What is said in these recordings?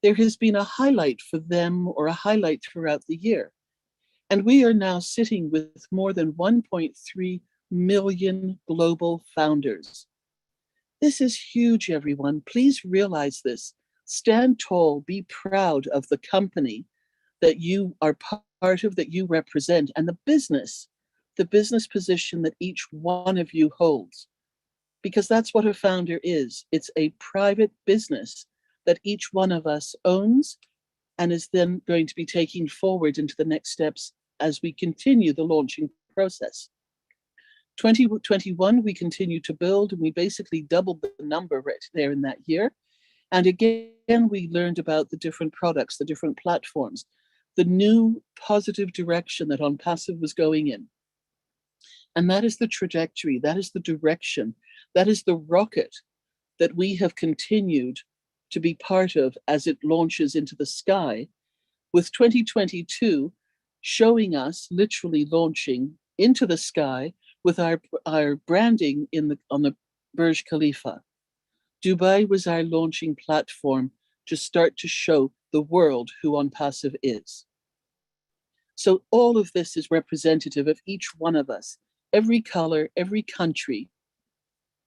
there has been a highlight for them or a highlight throughout the year. And we are now sitting with more than 1.3 million global founders. This is huge, everyone. Please realize this. Stand tall, be proud of the company that you are part of, that you represent, and the business position that each one of you holds. Because that's what a founder is. It's a private business that each one of us owns and is then going to be taking forward into the next steps as we continue the launching process. 2021, we continue to build, and we basically doubled the number right there in that year. And again, we learned about the different products, the different platforms, the new positive direction that ONPASSIVE was going in. And that is the trajectory, that is the direction, that is the rocket that we have continued to be part of as it launches into the sky, with 2022 showing us literally launching into the sky with our branding on the Burj Khalifa. Dubai was our launching platform to start to show the world who ONPASSIVE is. So all of this is representative of each one of us, every color, every country.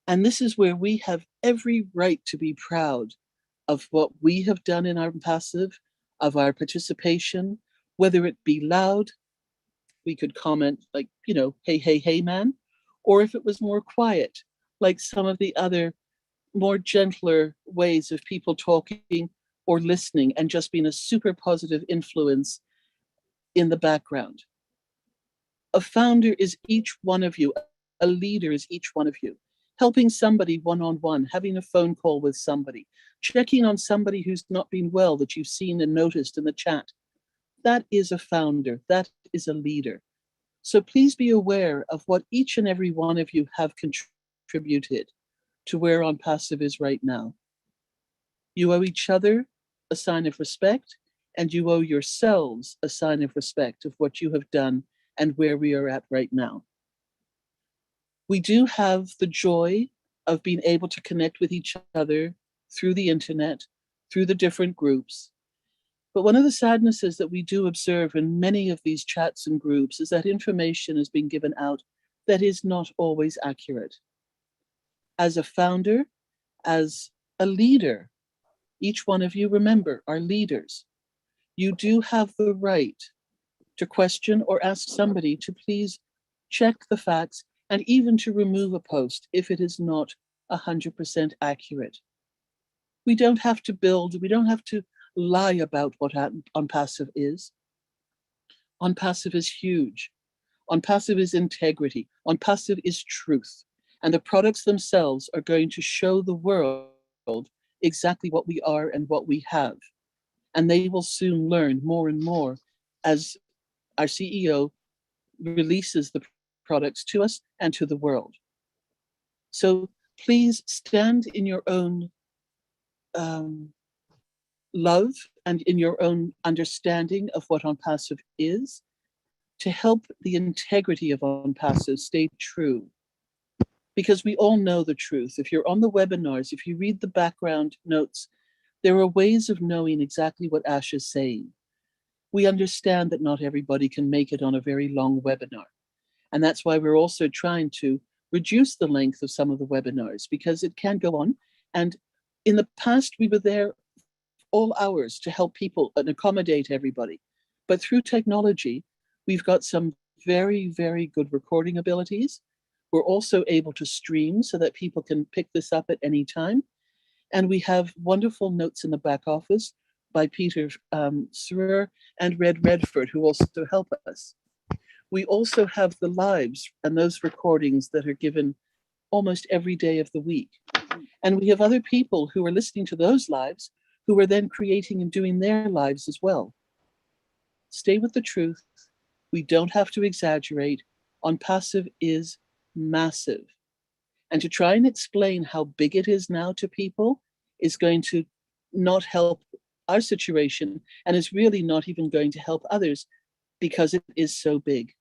And this is where we have every right to be proud of what we have done in ONPASSIVE, of our participation, whether it be loud, we could comment like, hey, hey, hey, man, or if it was more quiet, like some of the other more gentler ways of people talking or listening and just being a super positive influence in the background. A founder is each one of you. A leader is each one of you. Helping somebody one-on-one, having a phone call with somebody, checking on somebody who's not been well that you've seen and noticed in the chat. That is a founder. That is a leader. So please be aware of what each and every one of you have contributed to where ONPASSIVE is right now. You owe each other a sign of respect, and you owe yourselves a sign of respect of what you have done and where we are at right now. We do have the joy of being able to connect with each other through the internet, through the different groups. But one of the sadnesses that we do observe in many of these chats and groups is that information is being given out that is not always accurate. As a founder, as a leader, each one of you, remember, are leaders. You do have the right to question or ask somebody to please check the facts and even to remove a post if it is not 100% accurate. We don't have to build, we don't have to lie about what ONPASSIVE is. ONPASSIVE is huge. ONPASSIVE is integrity. ONPASSIVE is truth. And the products themselves are going to show the world exactly what we are and what we have. And they will soon learn more and more as our CEO releases the products to us and to the world. So please stand in your own love and in your own understanding of what ONPASSIVE is to help the integrity of ONPASSIVE stay true. Because we all know the truth. If you're on the webinars, if you read the background notes, there are ways of knowing exactly what Ash is saying. We understand that not everybody can make it on a very long webinar. And that's why we're also trying to reduce the length of some of the webinars because it can go on. And in the past, we were there all hours to help people and accommodate everybody. But through technology, we've got some very, very good recording abilities. We're also able to stream so that people can pick this up at any time. And we have wonderful notes in the back office by Peter Srer and Red Redford, who also help us. We also have the lives and those recordings that are given almost every day of the week. And we have other people who are listening to those lives who are then creating and doing their lives as well. Stay with the truth. We don't have to exaggerate. ONPASSIVE is massive. And to try and explain how big it is now to people is going to not help our situation and is really not even going to help others because it is so big.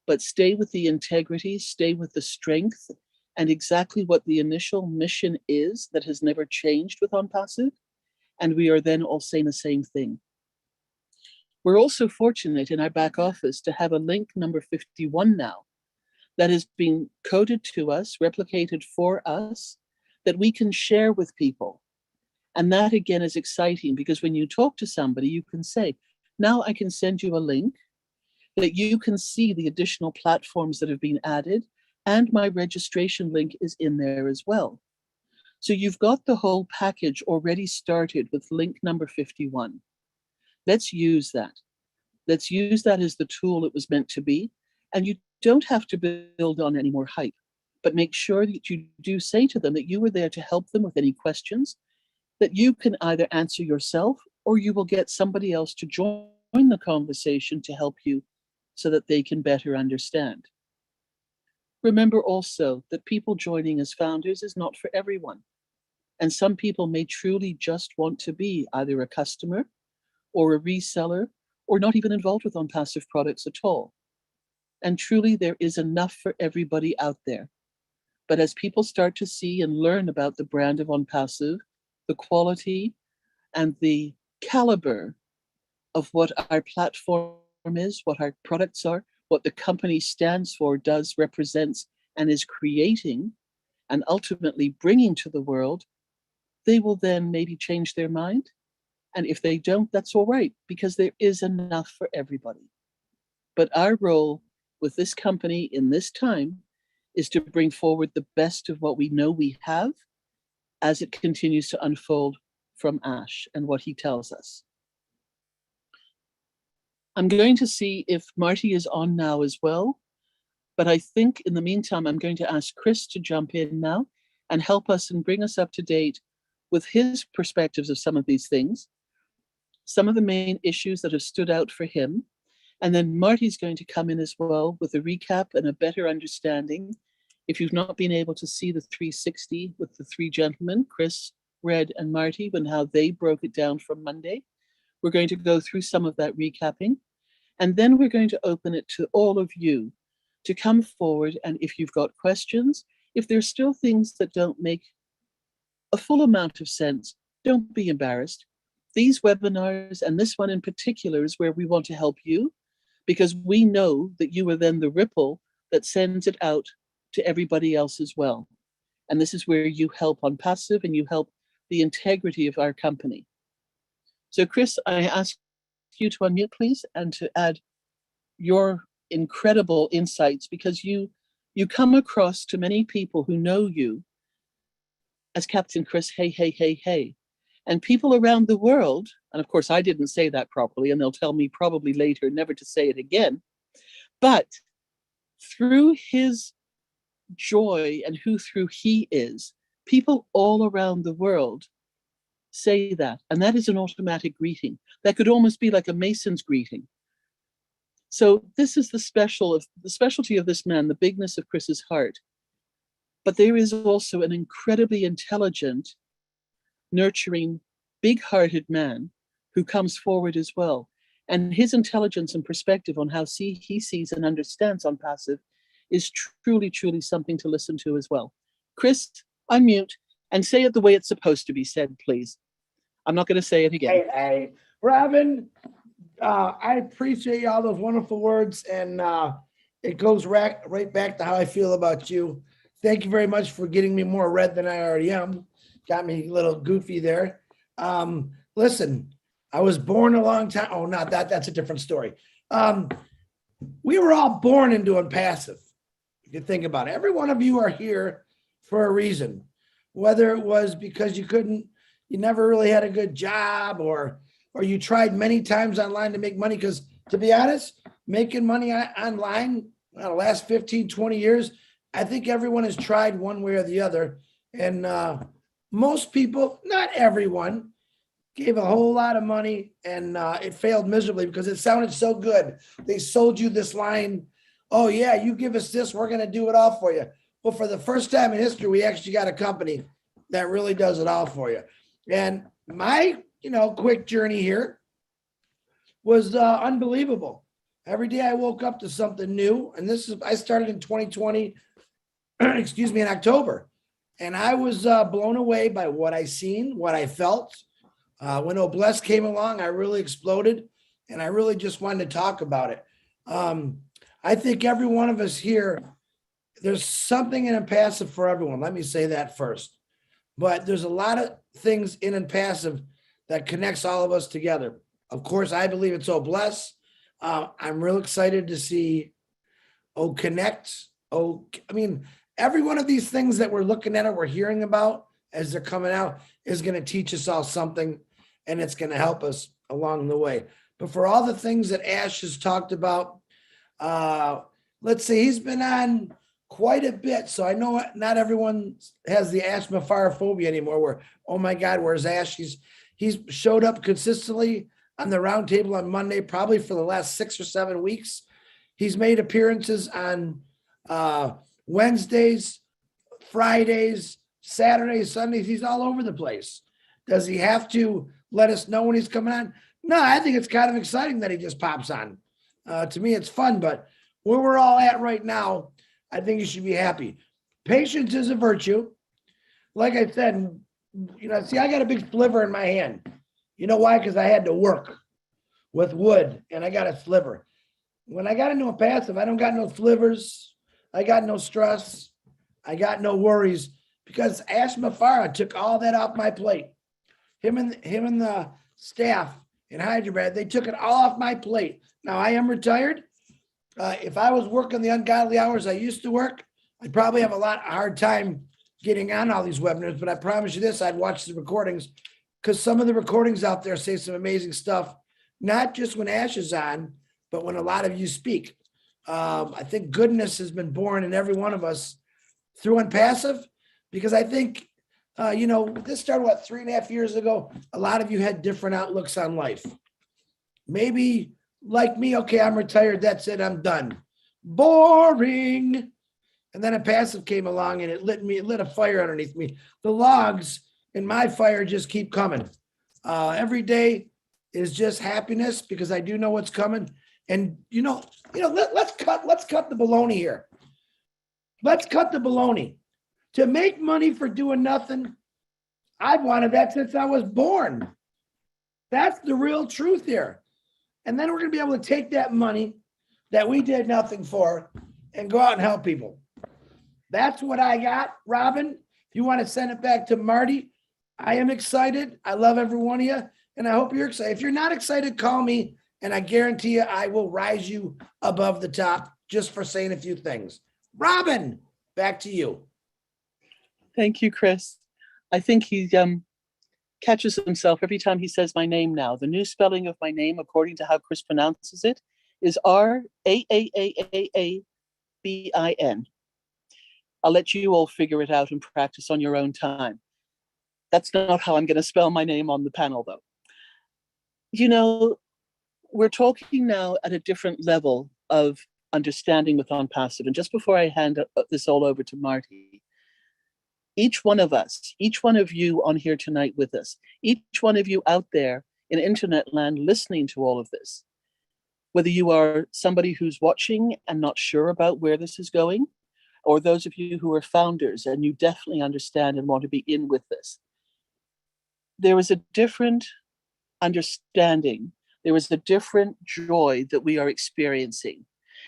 But stay with the integrity, stay with the strength, and exactly what the initial mission is that has never changed with ONPASSIVE, And we are then all saying the same thing. We're also fortunate in our back office to have a link number 51 now that has been coded to us, replicated for us, that we can share with people. And that again is exciting because when you talk to somebody, you can say, now I can send you a link that you can see the additional platforms that have been added, and my registration link is in there as well. So you've got the whole package already started with link number 51. Let's use that. Let's use that as the tool it was meant to be. And you don't have to build on any more hype, but make sure that you do say to them that you were there to help them with any questions that you can either answer yourself or you will get somebody else to join the conversation to help you so that they can better understand. Remember also that people joining as founders is not for everyone. And some people may truly just want to be either a customer or a reseller or not even involved with ONPASSIVE products at all. And truly, there is enough for everybody out there. But as people start to see and learn about the brand of ONPASSIVE, the quality and the caliber of what our platform is, what our products are, what the company stands for, does, represents, and is creating, and ultimately bringing to the world, they will then maybe change their mind. And if they don't, that's all right, because there is enough for everybody. But our role with this company in this time is to bring forward the best of what we know we have as it continues to unfold from Ash and what he tells us. I'm going to see if Marty is on now as well, but I think in the meantime, I'm going to ask Chris to jump in now and help us and bring us up to date with his perspectives of some of these things, some of the main issues that have stood out for him. And then Marty's going to come in as well with a recap and a better understanding. If you've not been able to see the 360 with the three gentlemen, Chris, Red, and Marty, and how they broke it down from Monday, we're going to go through some of that recapping. And then we're going to open it to all of you to come forward. And if you've got questions, if there's still things that don't make a full amount of sense, don't be embarrassed. These webinars, and this one in particular, is where we want to help you, because we know that you are then the ripple that sends it out to everybody else as well. And this is where you help ONPASSIVE and you help the integrity of our company. So Chris, I ask you to unmute, please, and to add your incredible insights, because you come across to many people who know you as Captain Chris, hey, hey, hey, hey. And people around the world, and of course I didn't say that properly, and they'll tell me probably later never to say it again, but through his joy and through he is, people all around the world say that, and that is an automatic greeting. That could almost be like a Mason's greeting. So this is the specialty of this man, the bigness of Chris's heart. But there is also an incredibly intelligent, nurturing, big-hearted man who comes forward as well. And his intelligence and perspective on how he sees and understands ONPASSIVE is truly, truly something to listen to as well. Chris, unmute and say it the way it's supposed to be said, please. I'm not going to say it again. Hey, Robin, I appreciate all those wonderful words, and it goes right back to how I feel about you. Thank you very much for getting me more red than I already am. Got me a little goofy there. Listen, I was born a long time. Oh, not that. That's a different story. We were all born into ONPASSIVE. If you think about it, every one of you are here for a reason, whether it was because you never really had a good job, or you tried many times online to make money. Because to be honest, making money online the last 15, 20 years, I think everyone has tried one way or the other. And most people, not everyone, gave a whole lot of money, and it failed miserably because it sounded so good. They sold you this line, oh yeah, you give us this, we're going to do it all for you. Well, for the first time in history, we actually got a company that really does it all for you. And my, quick journey here was unbelievable. Every day I woke up to something new. And I started in 2020, in October. And I was blown away by what I seen, what I felt, When Obless came along, I really exploded and I really just wanted to talk about it. I think every one of us here, there's something in ONPASSIVE for everyone. Let me say that first. But there's a lot of things in ONPASSIVE that connects all of us together. Of course, I believe it's Obless. I'm real excited to see Connect. I mean, every one of these things that we're looking at or we're hearing about as they're coming out is going to teach us all something, and it's going to help us along the way. But for all the things that Ash has talked about, let's see, he's been on quite a bit. So I know not everyone has the asthmapharophobia anymore where, oh my God, where's Ash? He's showed up consistently on the roundtable on Monday, probably for the last 6 or 7 weeks. He's made appearances on Wednesdays, Fridays, Saturdays, Sundays. He's all over the place. Does he have to let us know when he's coming on? No, I think it's kind of exciting that he just pops on. To me, it's fun, but where we're all at right now, I think you should be happy. Patience is a virtue. Like I said, see, I got a big sliver in my hand. You know why? Because I had to work with wood and I got a sliver. When I got into ONPASSIVE, I don't got no slivers. I got no stress. I got no worries because Ash Mafara took all that off my plate. Him and the staff in Hyderabad, they took it all off my plate. Now I am retired. If I was working the ungodly hours I used to work, I'd probably have a hard time getting on all these webinars, but I promise you this, I'd watch the recordings because some of the recordings out there say some amazing stuff, not just when Ash is on, but when a lot of you speak. I think goodness has been born in every one of us through ONPASSIVE because I think, this started, 3.5 years ago? A lot of you had different outlooks on life. Maybe like me, okay, I'm retired. That's it. I'm done. Boring. And then ONPASSIVE came along and it lit a fire underneath me. The logs in my fire just keep coming. Every day is just happiness because I do know what's coming. And let's cut the baloney here. Let's cut the baloney. To make money for doing nothing, I've wanted that since I was born. That's the real truth here. And then we're going to be able to take that money that we did nothing for and go out and help people. That's what I got, Robin. If you want to send it back to Marty, I am excited. I love every one of you, and I hope you're excited. If you're not excited, call me, and I guarantee you I will rise you above the top just for saying a few things. Robin, back to you. Thank you, Chris. I think he catches himself every time he says my name now. The new spelling of my name, according to how Chris pronounces it, is Raaaabin. I'll let you all figure it out and practice on your own time. That's not how I'm going to spell my name on the panel, though. We're talking now at a different level of understanding with ONPASSIVE. And just before I hand this all over to Marty, each one of us, each one of you on here tonight with us, each one of you out there in internet land listening to all of this, whether you are somebody who's watching and not sure about where this is going, or those of you who are founders and you definitely understand and want to be in with this, there is a different understanding. There is a different joy that we are experiencing.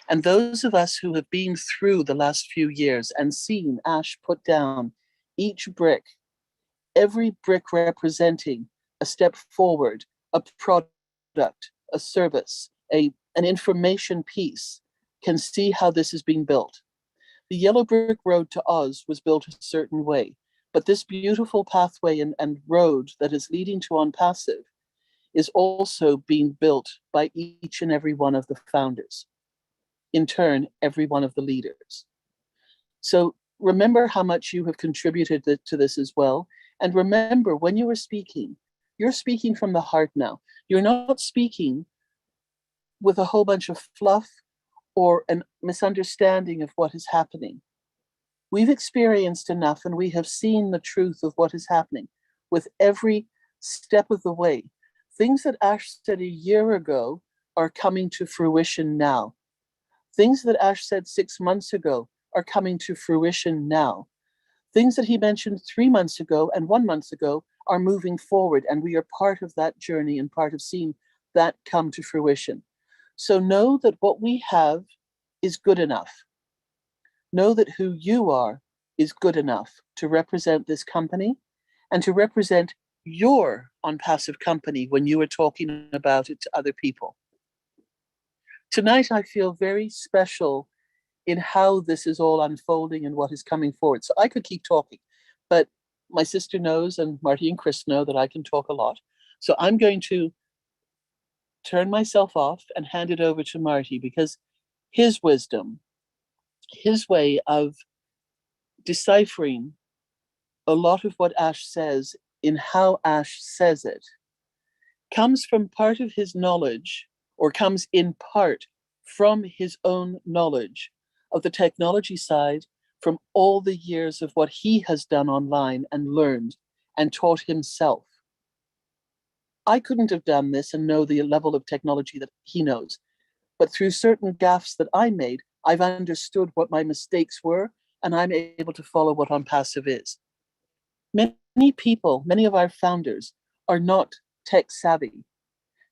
And those of us who have been through the last few years and seen Ash put down each brick, every brick representing a step forward, a product, a service, an information piece, can see how this is being built. The yellow brick road to Oz was built a certain way, but this beautiful pathway and road that is leading to ONPASSIVE is also being built by each and every one of the founders. In turn, every one of the leaders. So remember how much you have contributed to this as well. And remember, when you are speaking, you're speaking from the heart now. You're not speaking with a whole bunch of fluff or a misunderstanding of what is happening. We've experienced enough and we have seen the truth of what is happening with every step of the way. Things that Ash said a year ago are coming to fruition now. Things that Ash said 6 months ago are coming to fruition now. Things that he mentioned 3 months ago and 1 month ago are moving forward, and we are part of that journey and part of seeing that come to fruition. So know that what we have is good enough. Know that who you are is good enough to represent this company and to represent your ONPASSIVE company when you are talking about it to other people. Tonight, I feel very special in how this is all unfolding and what is coming forward. So I could keep talking, but my sister knows, and Marty and Chris know, that I can talk a lot. So I'm going to turn myself off and hand it over to Marty, because his wisdom, his way of deciphering a lot of what Ash says in how Ash says it, comes from part of his knowledge, or comes in part from his own knowledge of the technology side, from all the years of what he has done online and learned and taught himself. I couldn't have done this and know the level of technology that he knows. But through certain gaffes that I made, I've understood what my mistakes were, and I'm able to follow what ONPASSIVE is. Many people, many of our founders, are not tech savvy.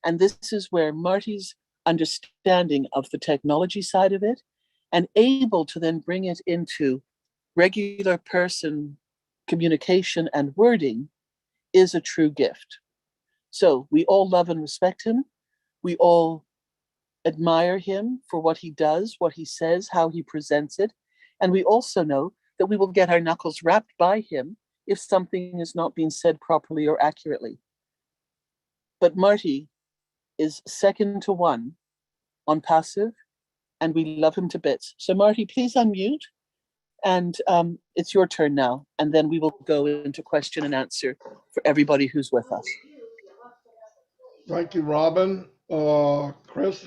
And this is where Marty's understanding of the technology side of it, and able to then bring it into regular person communication and wording, is a true gift. So we all love and respect him. We all admire him for what he does, what he says, how he presents it. And we also know that we will get our knuckles rapped by him if something is not being said properly or accurately. But Marty is second to one ONPASSIVE, and we love him to bits. So Marty, please unmute, and it's your turn now. And then we will go into question and answer for everybody who's with us. Thank you, Robin. Chris,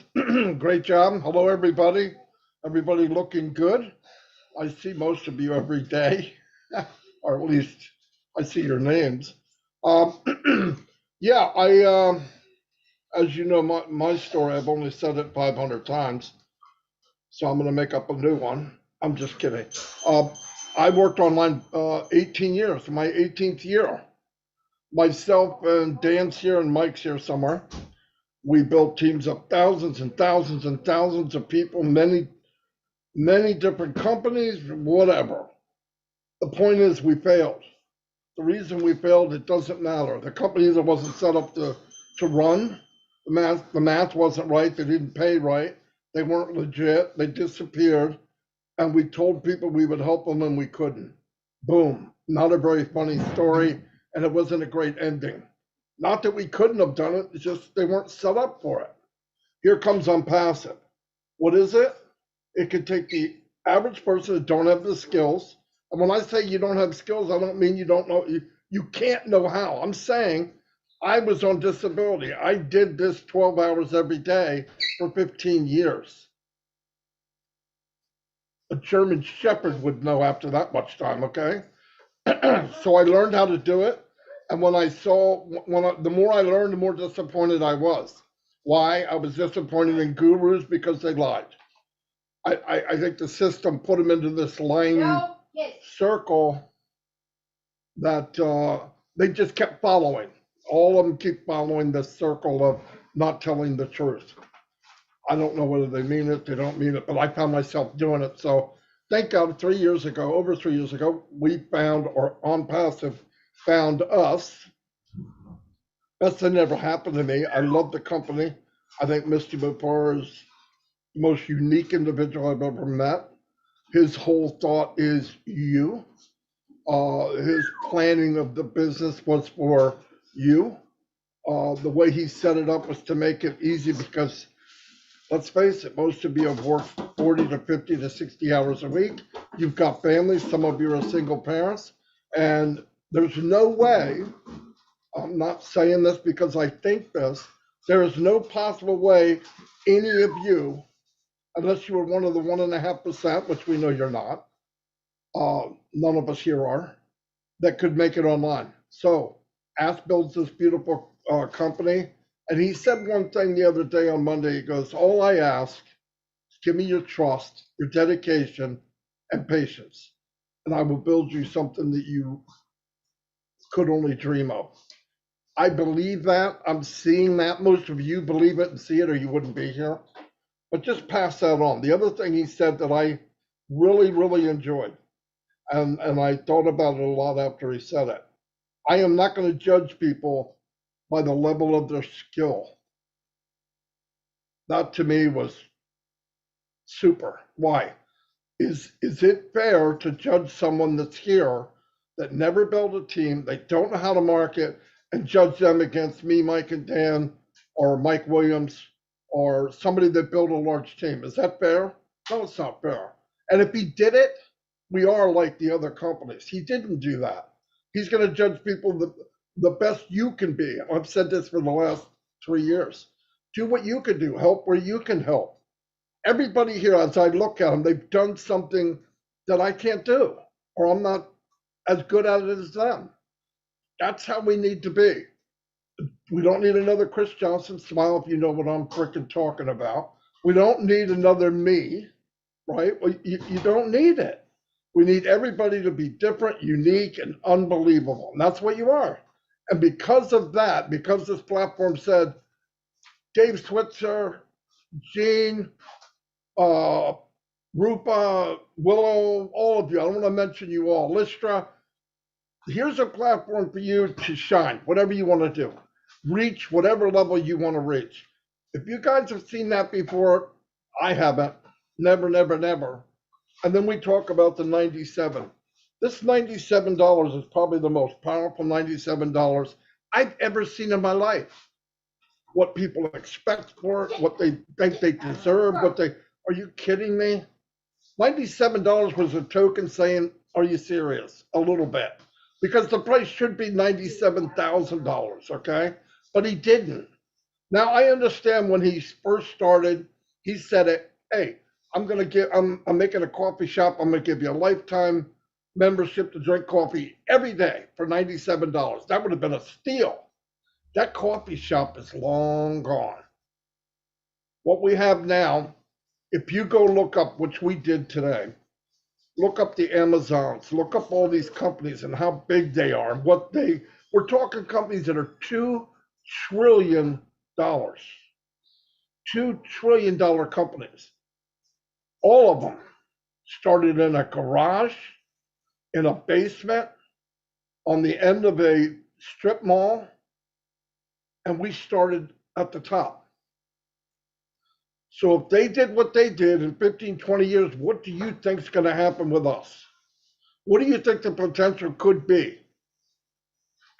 great job. Hello, everybody. Everybody looking good. I see most of you every day, or at least I see your names. Yeah, as you know, my story, I've only said it 500 times, so I'm going to make up a new one. I'm just kidding. I worked online 18 years, my 18th year. Myself and Dan's here and Mike's here somewhere. We built teams of thousands and thousands and thousands of people, many different companies, whatever. The point is we failed. The reason we failed, it doesn't matter. The companies that wasn't set up to run, the math wasn't right, they didn't pay right, they weren't legit, they disappeared, and we told people we would help them and we couldn't. Boom. Not a very funny story, and it wasn't a great ending. Not that we couldn't have done it, it's just they weren't set up for it. Here comes ONPASSIVE. What is it? It could take the average person that don't have the skills. And when I say you don't have skills, I don't mean you don't know, you can't know how. I'm saying I was on disability. I did this 12 hours every day for 15 years. A German Shepherd would know after that much time, okay? So I learned how to do it. And when I saw, the more I learned, the more disappointed I was. Why? I was disappointed in gurus because they lied. I think the system put them into this lying circle that they just kept following. All of them keep following this circle of not telling the truth. I don't know whether they mean it, they don't mean it, but I found myself doing it. So thank God, over 3 years ago, we found, or ONPASSIVE found us. Best thing never happened to me. I love the company. I think Mr. Bopar is the most unique individual I've ever met. His whole thought is you. His planning of the business was for you. The way he set it up was to make it easy because, let's face it, most of you have worked 40 to 50 to 60 hours a week. You've got families, some of you are single parents, and there's no way, I'm not saying this because I think this, there is no possible way any of you, unless you were one of the 1.5%, which we know you're not, none of us here are, that could make it online. So Ask builds this beautiful company. And he said one thing the other day on Monday. He goes, all I ask is give me your trust, your dedication, and patience. And I will build you something that you could only dream of. I believe that. I'm seeing that. Most of you believe it and see it, or you wouldn't be here. But just pass that on. The other thing he said that I really, really enjoyed, and I thought about it a lot after he said it. I am not going to judge people by the level of their skill. That to me was super. Why? Is it fair to judge someone that's here that never built a team, they don't know how to market, and judge them against me, Mike and Dan, or Mike Williams, or somebody that built a large team? Is that fair? No, it's not fair. And if he did it, we are like the other companies. He didn't do that. He's going to judge people the best you can be. I've said this for the last 3 years. Do what you can do. Help where you can help. Everybody here, as I look at them, they've done something that I can't do, or I'm not as good at it as them. That's how we need to be. We don't need another Chris Johnson. Smile if you know what I'm freaking talking about. We don't need another me, right? Well, you don't need it. We need everybody to be different, unique, and unbelievable. And that's what you are. And because of that, because this platform said, Dave Switzer, Gene, Rupa, Willow, all of you, I don't want to mention you all, Listra, here's a platform for you to shine, whatever you want to do. Reach whatever level you want to reach. If you guys have seen that before, I haven't. Never, never, never. And then we talk about the 97. This $97 is probably the most powerful $97 I've ever seen in my life. What people expect for it, what they think they deserve, are you kidding me? $97 was a token saying, are you serious? A little bit. Because the price should be $97,000, okay? But he didn't. Now I understand when he first started, he said it, hey, I'm making a coffee shop. I'm gonna give you a lifetime membership to drink coffee every day for $97. That would have been a steal. That coffee shop is long gone. What we have now, if you go look up, which we did today, look up the Amazons, look up all these companies and how big they are, we're talking companies that are $2 trillion, $2 trillion companies. All of them started in a garage, in a basement, on the end of a strip mall, and we started at the top. So if they did what they did in 15, 20 years, what do you think is going to happen with us? What do you think the potential could be?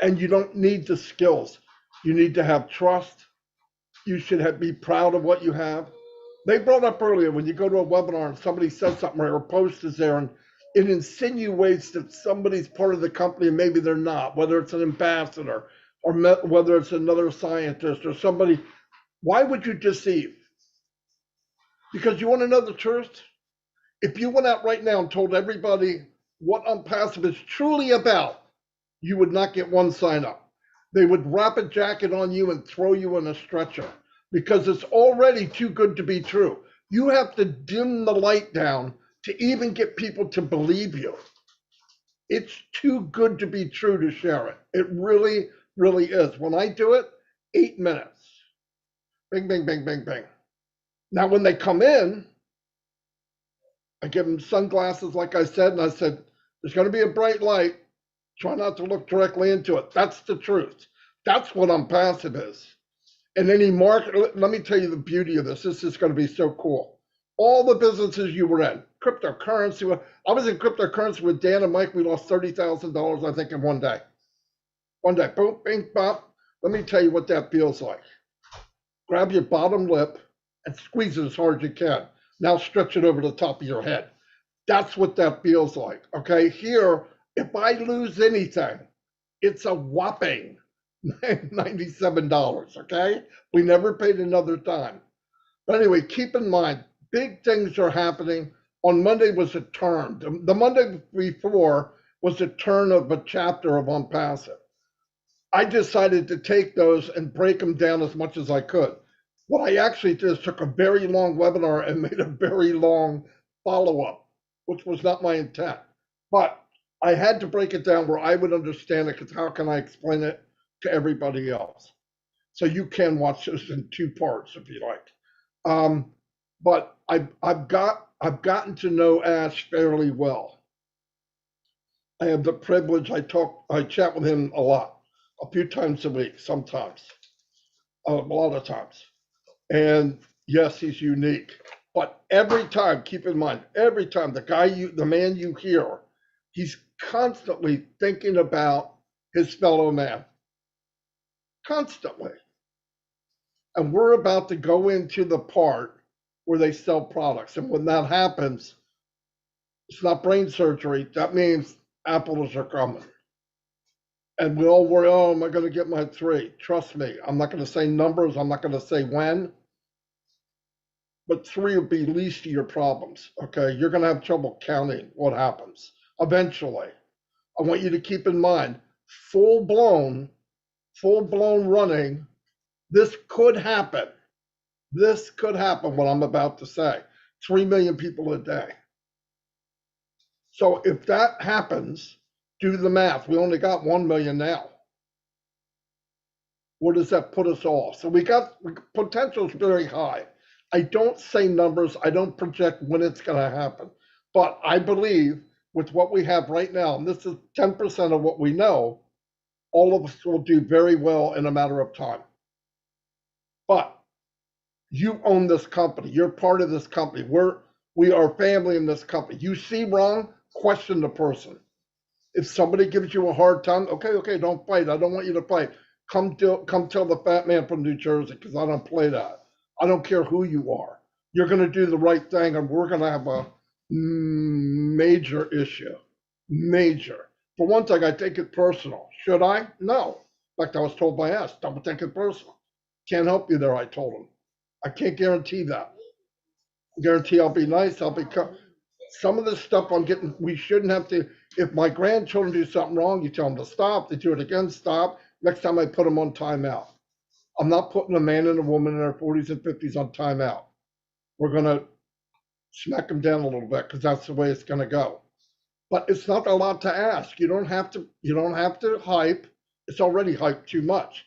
And you don't need the skills. You need to have trust. You should be proud of what you have. They brought up earlier, when you go to a webinar and somebody says something or a post is there and it insinuates that somebody's part of the company and maybe they're not, whether it's an ambassador or whether it's another scientist or somebody, why would you deceive? Because you want to know the truth? If you went out right now and told everybody what ONPASSIVE is truly about, you would not get one sign up. They would wrap a jacket on you and throw you in a stretcher because it's already too good to be true. You have to dim the light down to even get people to believe you. It's too good to be true to share it. It really, really is. When I do it, 8 minutes. Bing, bing, bing, bing, bing. Now, when they come in, I give them sunglasses, like I said, and I said, there's going to be a bright light. Try not to look directly into it. That's the truth. That's what ONPASSIVE is. And any market, let me tell you the beauty of this. This is going to be so cool. All the businesses you were in, cryptocurrency. I was in cryptocurrency with Dan and Mike. We lost $30,000, I think, in one day. One day, boom, bing, bop. Let me tell you what that feels like. Grab your bottom lip and squeeze it as hard as you can. Now stretch it over the top of your head. That's what that feels like, okay? Here, if I lose anything, it's a whopping $97, okay? We never paid another dime. But anyway, keep in mind, big things are happening. On Monday was a turn. The Monday before was a turn of a chapter of ONPASSIVE. I decided to take those and break them down as much as I could. What I actually did is took a very long webinar and made a very long follow-up, which was not my intent. But I had to break it down where I would understand it, because how can I explain it to everybody else? So you can watch this in two parts if you like. But I've gotten to know Ash fairly well. I have the privilege. I chat with him a lot, a few times a week, sometimes, a lot of times. And yes, he's unique. But every time, keep in mind, every time the man you hear, he's constantly thinking about his fellow man, constantly. And we're about to go into the part where they sell products. And when that happens, it's not brain surgery. That means apples are coming. And we all worry, oh, am I going to get my 3? Trust me, I'm not going to say numbers. I'm not going to say when, but 3 will be least of your problems. Okay. You're going to have trouble counting what happens eventually. I want you to keep in mind, full blown running. This could happen. This could happen, what I'm about to say. 3 million people a day. So if that happens, do the math. We only got 1 million now. Where does that put us all? So potential is very high. I don't say numbers. I don't project when it's going to happen. But I believe with what we have right now, and this is 10% of what we know, all of us will do very well in a matter of time. But you own this company. You're part of this company. We are family in this company. You see wrong, question the person. If somebody gives you a hard time, okay, don't fight. I don't want you to fight. Come tell the fat man from New Jersey, because I don't play that. I don't care who you are. You're going to do the right thing, and we're going to have a major issue. Major. For one thing, I take it personal. Should I? No. In fact, I was told by Ash, don't take it personal. Can't help you there, I told him. I can't guarantee that. Guarantee I'll be nice. Some of the stuff I'm getting, we shouldn't have to. If my grandchildren do something wrong, you tell them to stop. They do it again, stop. Next time I put them on timeout. I'm not putting a man and a woman in their 40s and 50s on timeout. We're going to smack them down a little bit, because that's the way it's going to go. But it's not a lot to ask. You don't have to hype. It's already hyped too much.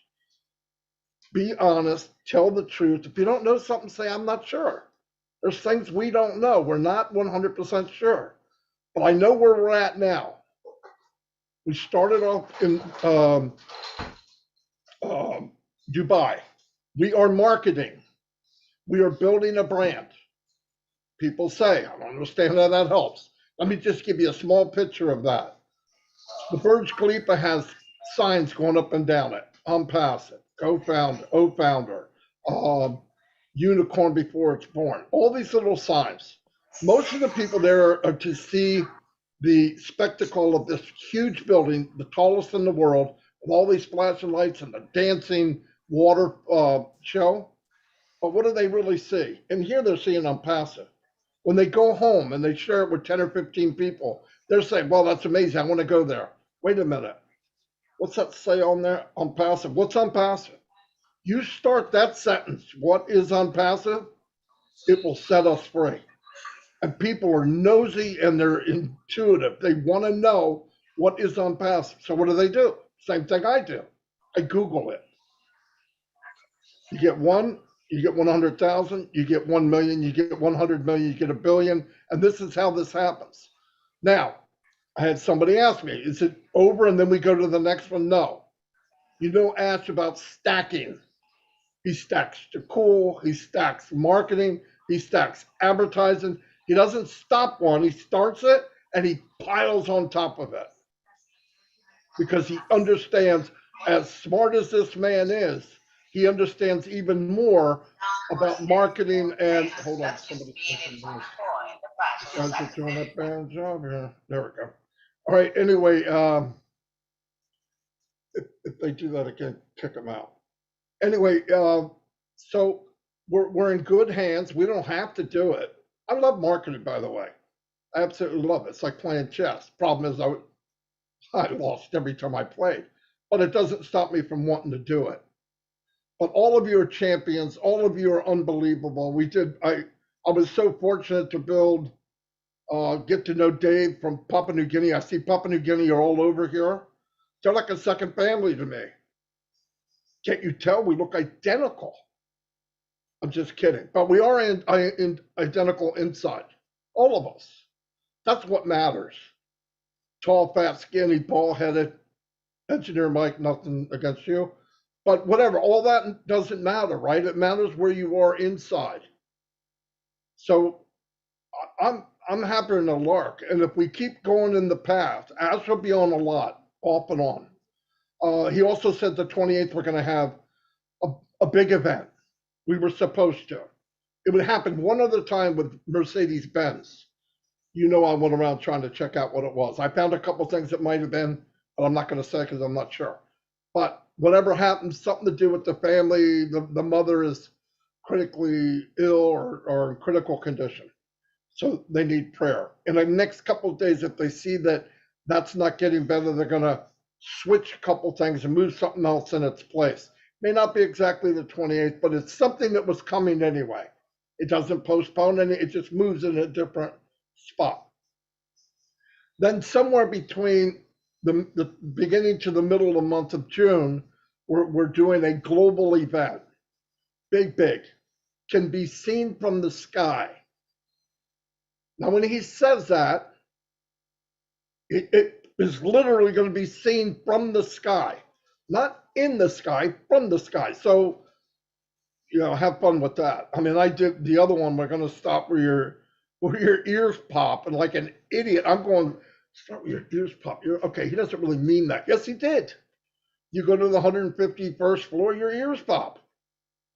Be honest, tell the truth. If you don't know something, say, I'm not sure. There's things we don't know. We're not 100% sure. But I know where we're at now. We started off in Dubai. We are marketing. We are building a brand. People say, I don't understand how that helps. Let me just give you a small picture of that. The Burj Khalifa has signs going up and down it. ONPASSIVE, co-founder, unicorn before it's born. All these little signs. Most of the people there are to see the spectacle of this huge building, the tallest in the world, with all these flashing lights and the dancing water show. But what do they really see? And here they're seeing ONPASSIVE. When they go home and they share it with 10 or 15 people, they're saying, well, that's amazing. I want to go there. Wait a minute. What's that say on there? ONPASSIVE. What's ONPASSIVE? You start that sentence, what is ONPASSIVE? It will set us free. And people are nosy and they're intuitive. They want to know what is ONPASSIVE. So what do? Same thing I do. I Google it. You get 100,000, you get 1 million, you get 100 million, you get a billion. And this is how this happens. Now, I had somebody ask me, is it over and then we go to the next one? No. You know, Ash about stacking. He stacks the cool, he stacks marketing, he stacks advertising. He doesn't stop one, he starts it and he piles on top of it. Because he understands, as smart as this man is, he understands even more about marketing and, hold on, somebody's pushing this. Guys are doing a bad job here. There we go. All right, anyway, if they do that again, kick them out. Anyway, so we're in good hands. We don't have to do it. I love marketing, by the way. I absolutely love it. It's like playing chess. Problem is, I lost every time I played, but it doesn't stop me from wanting to do it. But all of you are champions. All of you are unbelievable. I was so fortunate to build Get to know Dave from Papua New Guinea. I see Papua New Guinea are all over here. They're like a second family to me. Can't you tell we look identical? I'm just kidding. But we are identical inside. All of us. That's what matters. Tall, fat, skinny, bald-headed. Engineer Mike, nothing against you. But whatever, all that doesn't matter, right? It matters where you are inside. So I'm happier than a lark. And if we keep going in the path, Ash will be on a lot, off and on. He also said the 28th we're going to have a big event. We were supposed to. It would happen one other time with Mercedes-Benz. You know, I went around trying to check out what it was. I found a couple things that might have been, but I'm not going to say because I'm not sure. But whatever happens, something to do with the family, the mother is critically ill or in critical condition. So they need prayer. In the next couple of days, if they see that that's not getting better, they're going to switch a couple things and move something else in its place. May not be exactly the 28th, but it's something that was coming anyway. It doesn't postpone any, it just moves in a different spot. Then somewhere between the beginning to the middle of the month of June, we're doing a global event. Big, can be seen from the sky. Now, when he says that, it is literally going to be seen from the sky, not in the sky, from the sky. So, you know, have fun with that. I mean, I did the other one. We're going to stop where your ears pop, and like an idiot, I'm going, start where your ears pop. Okay, he doesn't really mean that. Yes, he did. You go to the 151st floor, your ears pop.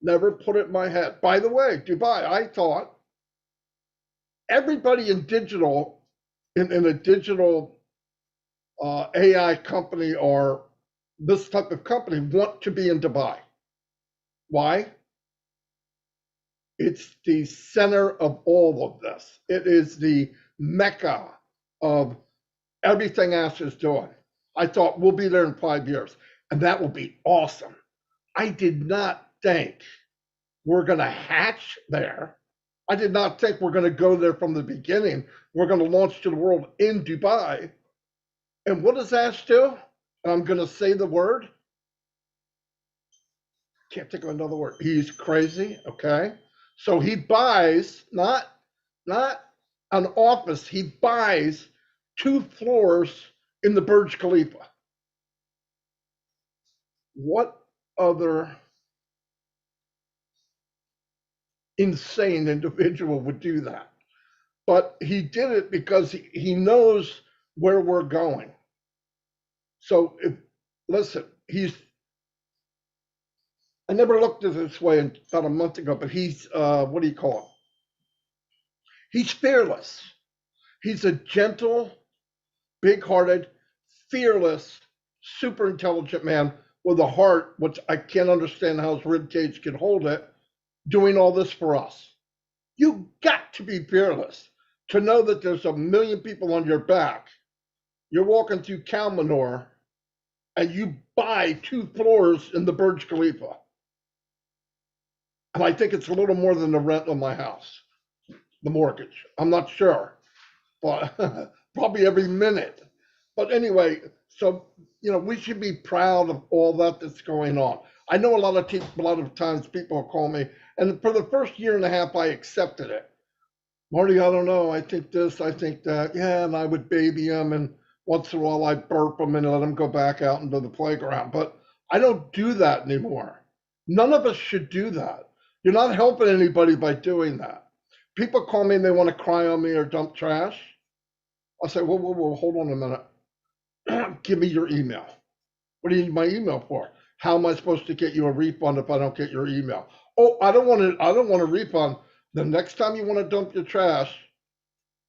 Never put it in my head. By the way, Dubai, I thought everybody in digital, in a digital AI company or this type of company want to be in Dubai. Why? It's the center of all of this. It is the mecca of everything Ash is doing. I thought we'll be there in 5 years, and that will be awesome. I did not think we're going to hatch there. I did not think we're going to go there from the beginning. We're going to launch to the world in Dubai. And what does Ash do? And I'm going to say the word. Can't think of another word. He's crazy, okay? So he buys, not an office, he buys 2 floors in the Burj Khalifa. What other insane individual would do that? But he did it because he knows where we're going. So listen, I never looked at it this way about a month ago, but he's, what do you call him? He's fearless. He's a gentle, big-hearted, fearless, super intelligent man with a heart, which I can't understand how his ribcage can hold it, doing all this for us. You got to be fearless to know that there's 1 million people on your back. You're walking through cow manure and you buy 2 floors in the Burj Khalifa. And I think it's a little more than the rent on my house, the mortgage. I'm not sure, but probably every minute. But anyway, so, you know, we should be proud of all that's going on. I know a lot of times people call me, and for the first year and a half, I accepted it. Marty, I don't know. I think this, I think that. Yeah, and I would baby them, and once in a while I'd burp them and let them go back out into the playground. But I don't do that anymore. None of us should do that. You're not helping anybody by doing that. People call me and they want to cry on me or dump trash. I'll say, whoa, hold on a minute. Give me your email. What do you need my email for? How am I supposed to get you a refund if I don't get your email? Oh, I don't want a refund. The next time you want to dump your trash,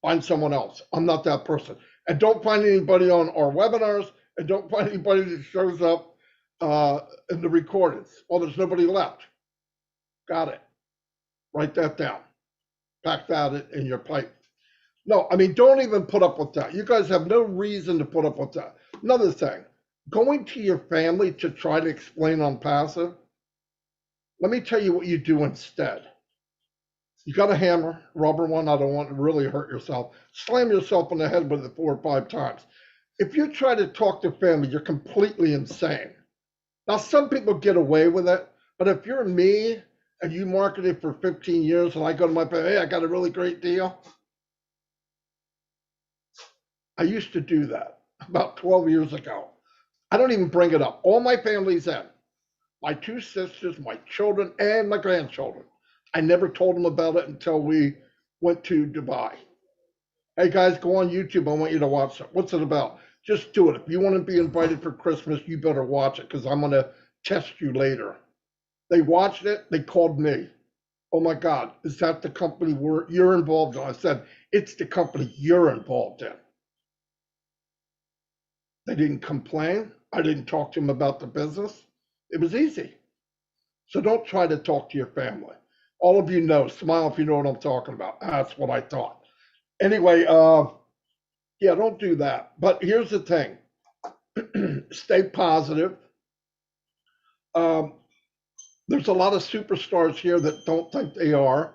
find someone else. I'm not that person. And don't find anybody on our webinars, and don't find anybody that shows up in the recordings. Well, there's nobody left. Got it. Write that down. Pack that in your pipe. No, I mean, don't even put up with that. You guys have no reason to put up with that. Another thing, going to your family to try to explain ONPASSIVE, let me tell you what you do instead. You got a hammer, rubber one, I don't want to really hurt yourself. Slam yourself on the head with it 4 or 5 times. If you try to talk to family, you're completely insane. Now, some people get away with it, but if you're me and you marketed for 15 years and I go to my family, hey, I got a really great deal. I used to do that about 12 years ago. I don't even bring it up. All my family's in. My 2 sisters, my children, and my grandchildren. I never told them about it until we went to Dubai. Hey guys, go on YouTube. I want you to watch it. What's it about? Just do it. If you want to be invited for Christmas, you better watch it because I'm going to test you later. They watched it. They called me. Oh my God, is that the company you're involved in? I said, it's the company you're involved in. They didn't complain. I didn't talk to them about the business. It was easy. So don't try to talk to your family. All of you know, smile if you know what I'm talking about. That's what I thought. Anyway, yeah, don't do that. But here's the thing. Stay positive. There's a lot of superstars here that don't think they are.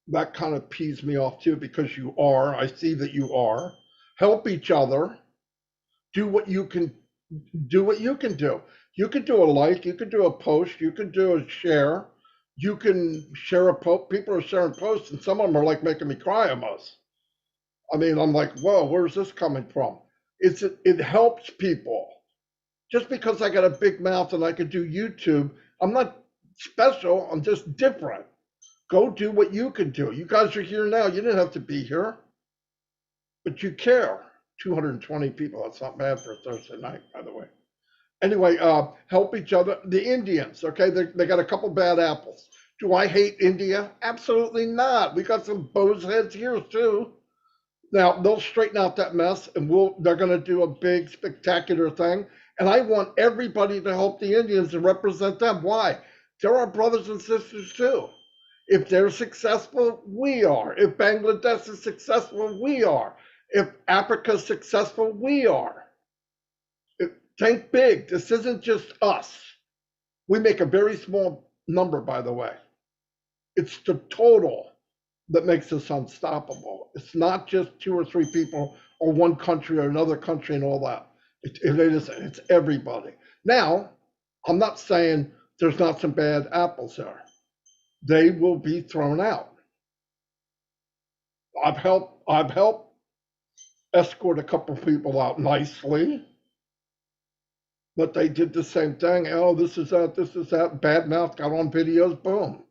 That kind of pees me off too because you are. I see that you are. Help each other. Do what you can do. You can do a like, you can do a post, you can do a share. You can share a post. People are sharing posts and some of them are like making me cry almost. I mean, I'm like, whoa, where's this coming from? It helps people. Just because I got a big mouth and I could do YouTube, I'm not special, I'm just different. Go do what you can do. You guys are here now. You didn't have to be here, but you care. 220 people, that's not bad for a Thursday night, by the way. Anyway, help each other. The Indians, okay, they got a couple bad apples. Do I hate India? Absolutely not. We got some bows heads here too. Now they'll straighten out that mess, and they're going to do a big spectacular thing. And I want everybody to help the Indians and represent them. Why? They're our brothers and sisters too. If they're successful, we are. If Bangladesh is successful, we are. If Africa's successful, we are. Think big. This isn't just us. We make a very small number, by the way. It's the total that makes us unstoppable. It's not just 2 or 3 people or one country or another country and all that. It's everybody. Now, I'm not saying there's not some bad apples there. They will be thrown out. I've helped escort a couple of people out nicely, but they did the same thing. Oh, this is that. Bad mouth got on videos. Boom.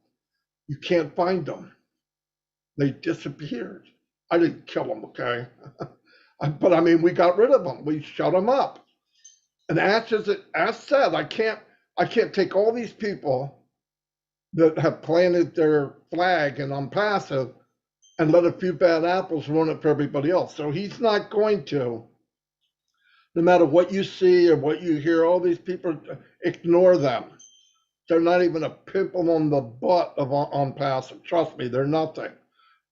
You can't find them. They disappeared. I didn't kill them, okay? But I mean, we got rid of them. We shut them up. And as said, I can't take all these people that have planted their flag and ONPASSIVE and let a few bad apples ruin it for everybody else. So he's not going to, no matter what you see or what you hear, all these people, ignore them. They're not even a pimple on the butt of ONPASSIVE. Trust me, they're nothing.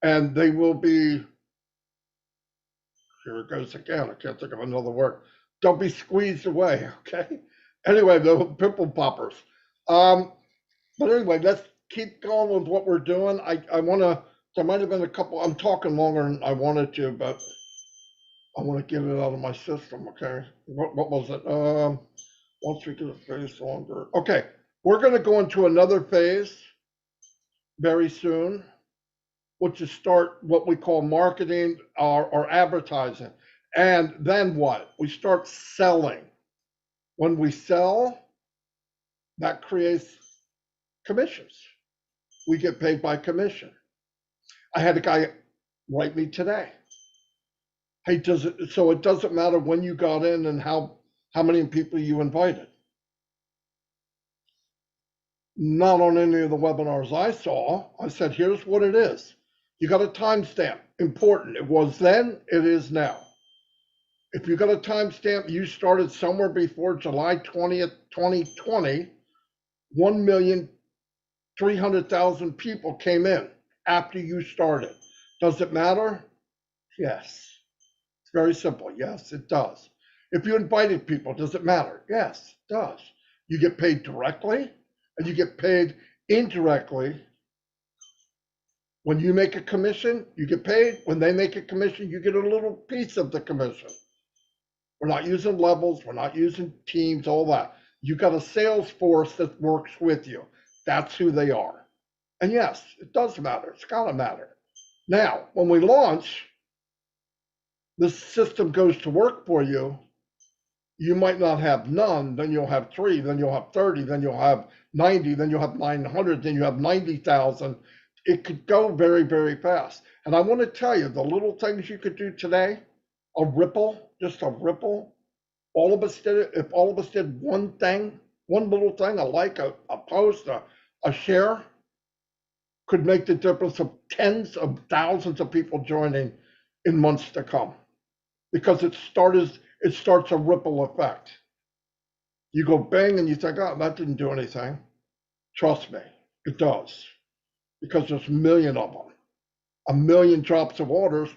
And they will be, here it goes again, I can't think of another word. Don't be squeezed away, okay? Anyway, the pimple poppers. But anyway, let's keep going with what we're doing. I want to, there might have been a couple, I'm talking longer than I wanted to, but I want to get it out of my system, okay? What was it? Once we get a phase longer. Okay, we're going to go into another phase very soon, which is start what we call marketing or advertising. And then what? We start selling. When we sell, that creates commissions. We get paid by commission. I had a guy write me today. Hey, so it doesn't matter when you got in and how many people you invited. Not on any of the webinars I saw. I said, here's what it is. You got a timestamp. Important. It was then, it is now. If you got a timestamp, you started somewhere before July 20th, 2020, 1,300,000 people came in after you started. Does it matter? Yes. It's very simple. Yes, it does. If you invited people, does it matter? Yes, it does. You get paid directly and you get paid indirectly When you make a commission, you get paid. When they make a commission, you get a little piece of the commission. We're not using levels. We're not using teams, all that. You got a sales force that works with you. That's who they are. And yes, it does matter. It's got to matter. Now, when we launch, the system goes to work for you. You might not have none, then you'll have 3, then you'll have 30, then you'll have 90, then you'll have 900, then you have 90,000. It could go very, very fast. And I want to tell you, the little things you could do today, a ripple, just a ripple, all of us did it. If all of us did one thing, one little thing, a like, a post, a share, could make the difference of tens of thousands of people joining in months to come. Because it starts a ripple effect. You go bang and you think, oh, that didn't do anything. Trust me, it does. Because there's a million of them. A million drops of water,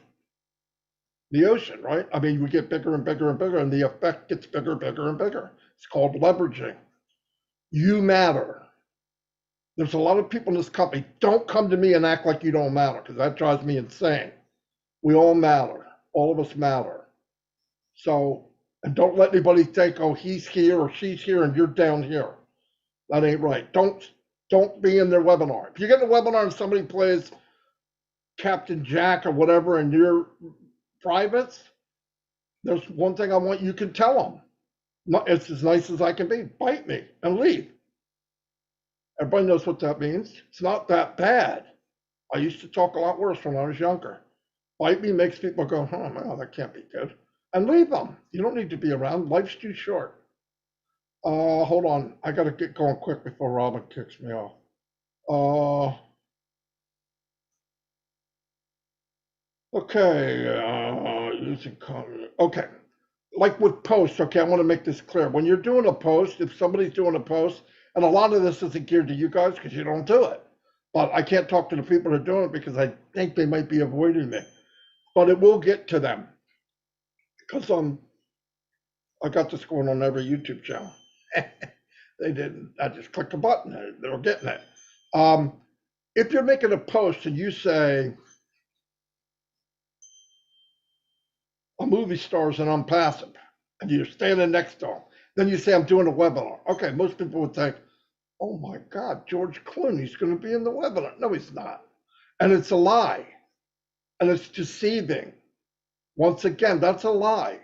the ocean, right? I mean, we get bigger and bigger and bigger, and the effect gets bigger, bigger, and bigger. It's called leveraging. You matter. There's a lot of people in this company. Don't come to me and act like you don't matter, because that drives me insane. We all matter. All of us matter. So, and don't let anybody think, oh, he's here or she's here and you're down here. That ain't right. Don't be in their webinar. If you get in a webinar and somebody plays Captain Jack or whatever in your privates, there's one thing I want you can tell them. It's as nice as I can be. Bite me and leave. Everybody knows what that means. It's not that bad. I used to talk a lot worse when I was younger. Bite me makes people go, oh, no, that can't be good. And leave them. You don't need to be around. Life's too short. Hold on. I got to get going quick before Robin kicks me off. Okay. Using comment. Okay. Like with posts, okay, I want to make this clear. When you're doing a post, if somebody's doing a post, and a lot of this isn't geared to you guys because you don't do it. But I can't talk to the people that are doing it because I think they might be avoiding me. But it will get to them. Because I got this going on every YouTube channel. They didn't. I just clicked a button. They were getting it. If you're making a post and you say, a movie star's an ONPASSIVE, and you're standing next to them, then you say, I'm doing a webinar. Okay, most people would think, oh my God, George Clooney's going to be in the webinar. No, he's not. And it's a lie. And it's deceiving. Once again, that's a lie.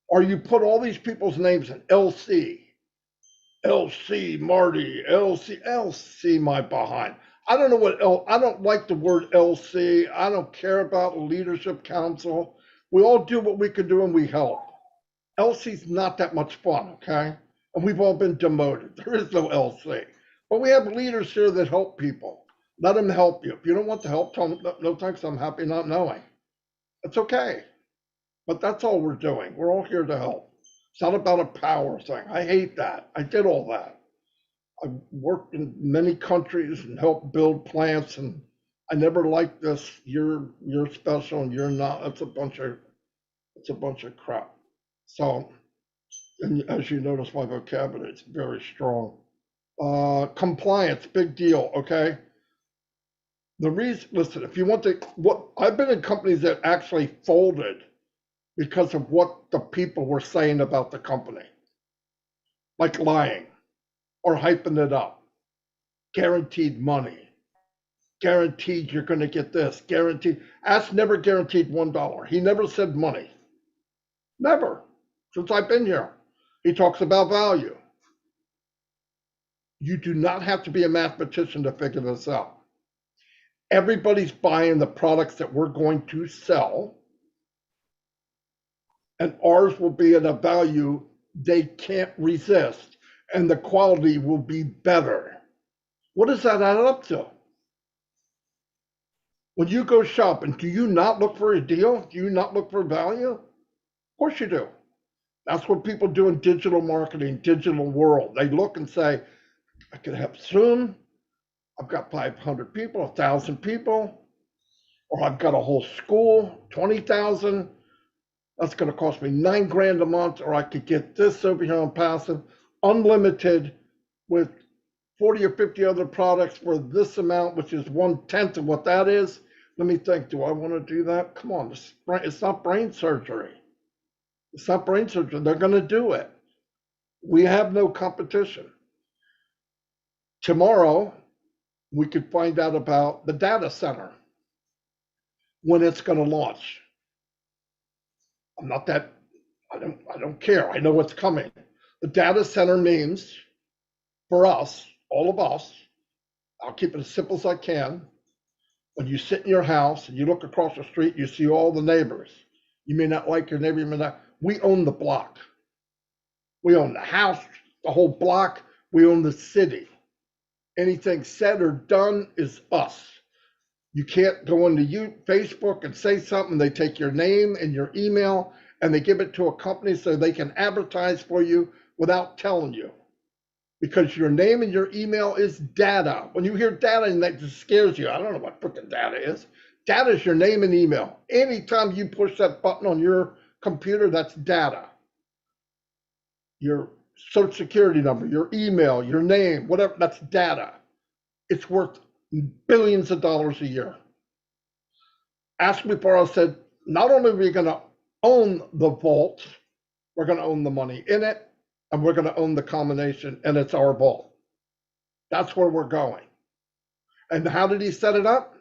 Or you put all these people's names in LC, Marty, LC, my behind. I don't know what I don't like the word LC. I don't care about leadership council. We all do what we can do and we help. LC's not that much fun, okay? And we've all been demoted. There is no LC. But we have leaders here that help people. Let them help you. If you don't want the help, tell them, no thanks, I'm happy not knowing. It's okay. But that's all we're doing. We're all here to help. It's not about a power thing. I hate that. I did all that. I worked in many countries and helped build plants, and I never liked this. You're special and you're not. It's a bunch of crap. So, and as you notice, my vocabulary is very strong. Compliance, big deal. Okay. The reason, listen, if you want to, what I've been in companies that actually folded because of what the people were saying about the company, like lying or hyping it up, guaranteed money, guaranteed you're going to get this, guaranteed. Ask never guaranteed $1. He never said money. Never, since I've been here. He talks about value. You do not have to be a mathematician to figure this out. Everybody's buying the products that we're going to sell, and ours will be at a value they can't resist, and the quality will be better. What does that add up to? When you go shopping, do you not look for a deal? Do you not look for value? Of course you do. That's what people do in digital marketing, digital world. They look and say, I could have Zoom. I've got 500 people, 1,000 people, or I've got a whole school, 20,000. That's going to cost me $9,000 a month, or I could get this over here on passive, unlimited with 40 or 50 other products for this amount, which is 1/10 of what that is. Let me think, do I want to do that? Come on, it's not brain surgery. It's not brain surgery. They're going to do it. We have no competition. Tomorrow, we could find out about the data center, when it's going to launch. I'm not that, I don't care. I know what's coming. The data center means, for us, all of us, I'll keep it as simple as I can. When you sit in your house and you look across the street, you see all the neighbors. You may not like your neighbor, you may not. We own the block. We own the house, the whole block. We own the city. Anything said or done is us. You can't go into Facebook and say something. They take your name and your email and they give it to a company so they can advertise for you without telling you. Because your name and your email is data. When you hear data, and that just scares you. I don't know what freaking data is. Data is your name and email. Anytime you push that button on your computer, that's data. Your social security number, your email, your name, whatever, that's data. It's worth billions of dollars a year. Asked me before, I said, not only are we going to own the vault, we're going to own the money in it, and we're going to own the combination, and it's our vault. That's where we're going. And how did he set it up?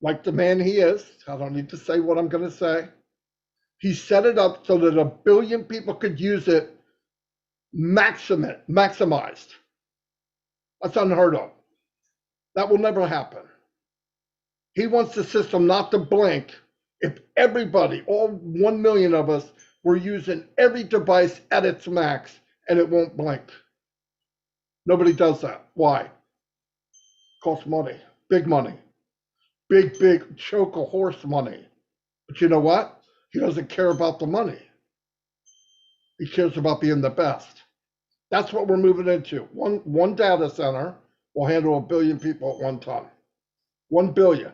Like the man he is. I don't need to say what I'm going to say. He set it up so that 1 billion people could use it maximized. That's unheard of. That will never happen. He wants the system not to blink. If everybody, all 1 million of us, were using every device at its max, and it won't blink. Nobody does that. Why? Costs money, big money, big choke a horse money. But you know what? He doesn't care about the money. He cares about being the best. That's what we're moving into. One data center will handle 1 billion people at one time. 1 billion.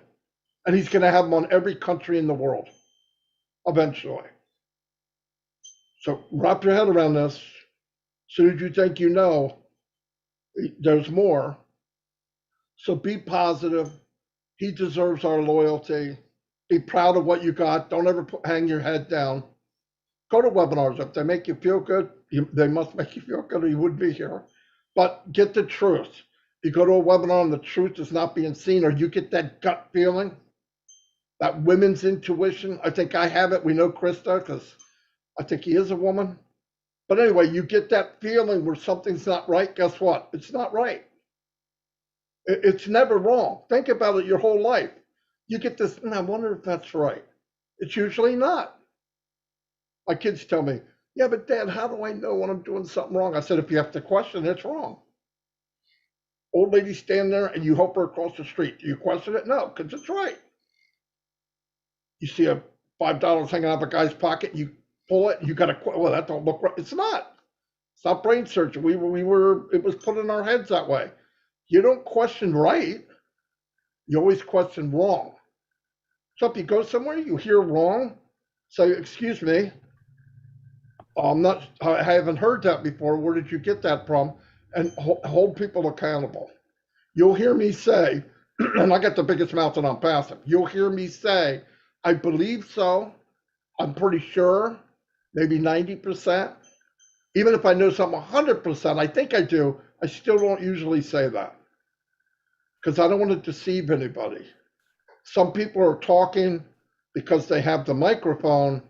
And he's going to have them on every country in the world eventually. So wrap your head around this. As soon as you think you know, there's more. So be positive. He deserves our loyalty. Be proud of what you got. Don't ever hang your head down. Go to webinars. If they make you feel good, they must make you feel good or you wouldn't be here. But get the truth. You go to a webinar and the truth is not being seen, or you get that gut feeling, that women's intuition. I think I have it. We know Krista because I think he is a woman. But anyway, you get that feeling where something's not right. Guess what? It's not right. It's never wrong. Think about it your whole life. You get this, I wonder if that's right. It's usually not. My kids tell me, yeah, but Dad, how do I know when I'm doing something wrong? I said, if you have to question, it's wrong. Old lady stand there and you help her across the street. Do you question it? No, because it's right. You see a $5 hanging out of a guy's pocket, you pull it, and you got to, well, that don't look right. It's not. It's not brain surgery. It was put in our heads that way. You don't question right. You always question wrong. So if you go somewhere, you hear wrong, say, excuse me, I haven't heard that before. Where did you get that from? And hold people accountable. You'll hear me say, and I got the biggest mouth in ONPASSIVE. You'll hear me say, I believe so. I'm pretty sure, maybe 90%. Even if I know something 100%, I think I do, I still don't usually say that because I don't want to deceive anybody. Some people are talking because they have the microphone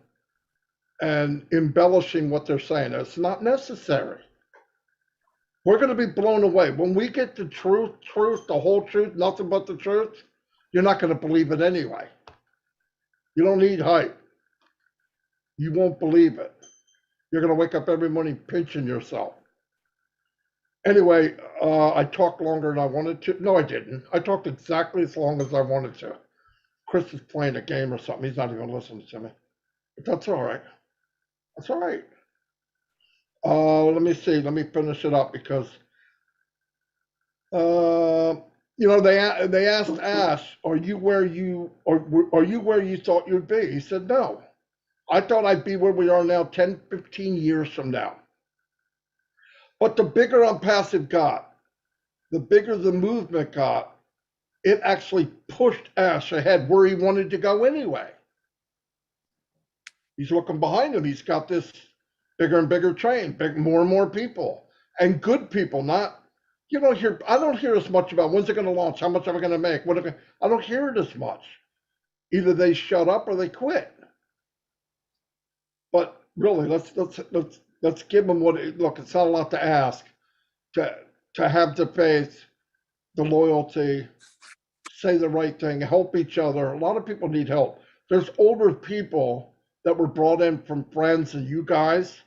and embellishing what they're saying. It's not necessary. We're going to be blown away. When we get the truth, the whole truth, nothing but the truth, you're not going to believe it anyway. You don't need hype. You won't believe it. You're going to wake up every morning pinching yourself. Anyway, I talked longer than I wanted to. No, I didn't. I talked exactly as long as I wanted to. Chris is playing a game or something. He's not even listening to me. But that's all right. That's all right. Let me see. Let me finish it up because, they asked Ash, "Are you where you thought you'd be?" He said, "No. I thought I'd be where we are now 10, 15 years from now." But the bigger ONPASSIVE got, the bigger the movement got, it actually pushed Ash ahead where he wanted to go anyway. He's looking behind him. He's got this bigger and bigger train, more and more people, and good people. Not I don't hear as much about when's it going to launch, how much am I going to make, I don't hear it as much. Either they shut up or they quit. But really, let's give them look. It's not a lot to ask. To have the faith, the loyalty, say the right thing, help each other. A lot of people need help. There's older people that were brought in from friends and you guys.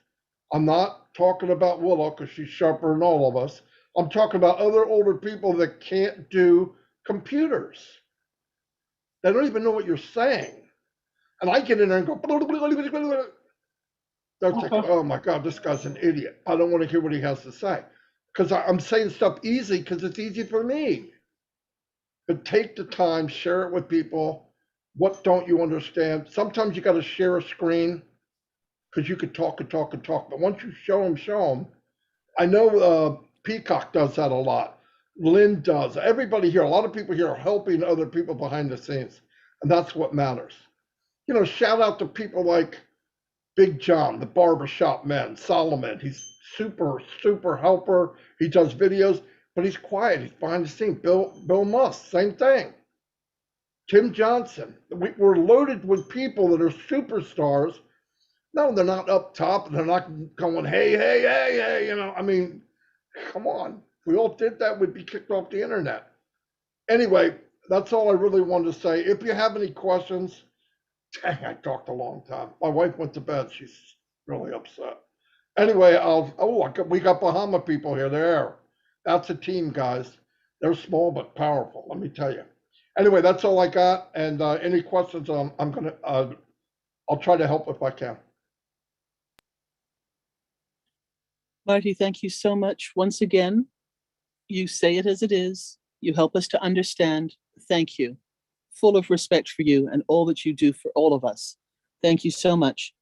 I'm not talking about Willow because she's sharper than all of us. I'm talking about other older people that can't do computers. They don't even know what you're saying. And I get in there and go, they're thinking, oh my God, this guy's an idiot. I don't want to hear what he has to say. Because I'm saying stuff easy because it's easy for me. But take the time, share it with people. What don't you understand? Sometimes you got to share a screen because you could talk and talk and talk. But once you show them. I know Peacock does that a lot. Lynn does. Everybody here, a lot of people here are helping other people behind the scenes. And that's what matters. Shout out to people like Big John, the barbershop man, Solomon. He's super, super helper. He does videos, but he's quiet. He's behind the scenes. Bill Musk, same thing. Tim Johnson. We're loaded with people that are superstars. No, they're not up top. They're not going, hey, hey, hey, hey. I mean, come on. If we all did that, we'd be kicked off the internet. Anyway, that's all I really wanted to say. If you have any questions, dang, I talked a long time. My wife went to bed. She's really upset. Anyway, we got Bahama people here. There. That's a team, guys. They're small but powerful, let me tell you. Anyway, that's all I got. And any questions, I'll try to help if I can. Marty, thank you so much. Once again, you say it as it is. You help us to understand. Thank you. Full of respect for you and all that you do for all of us. Thank you so much.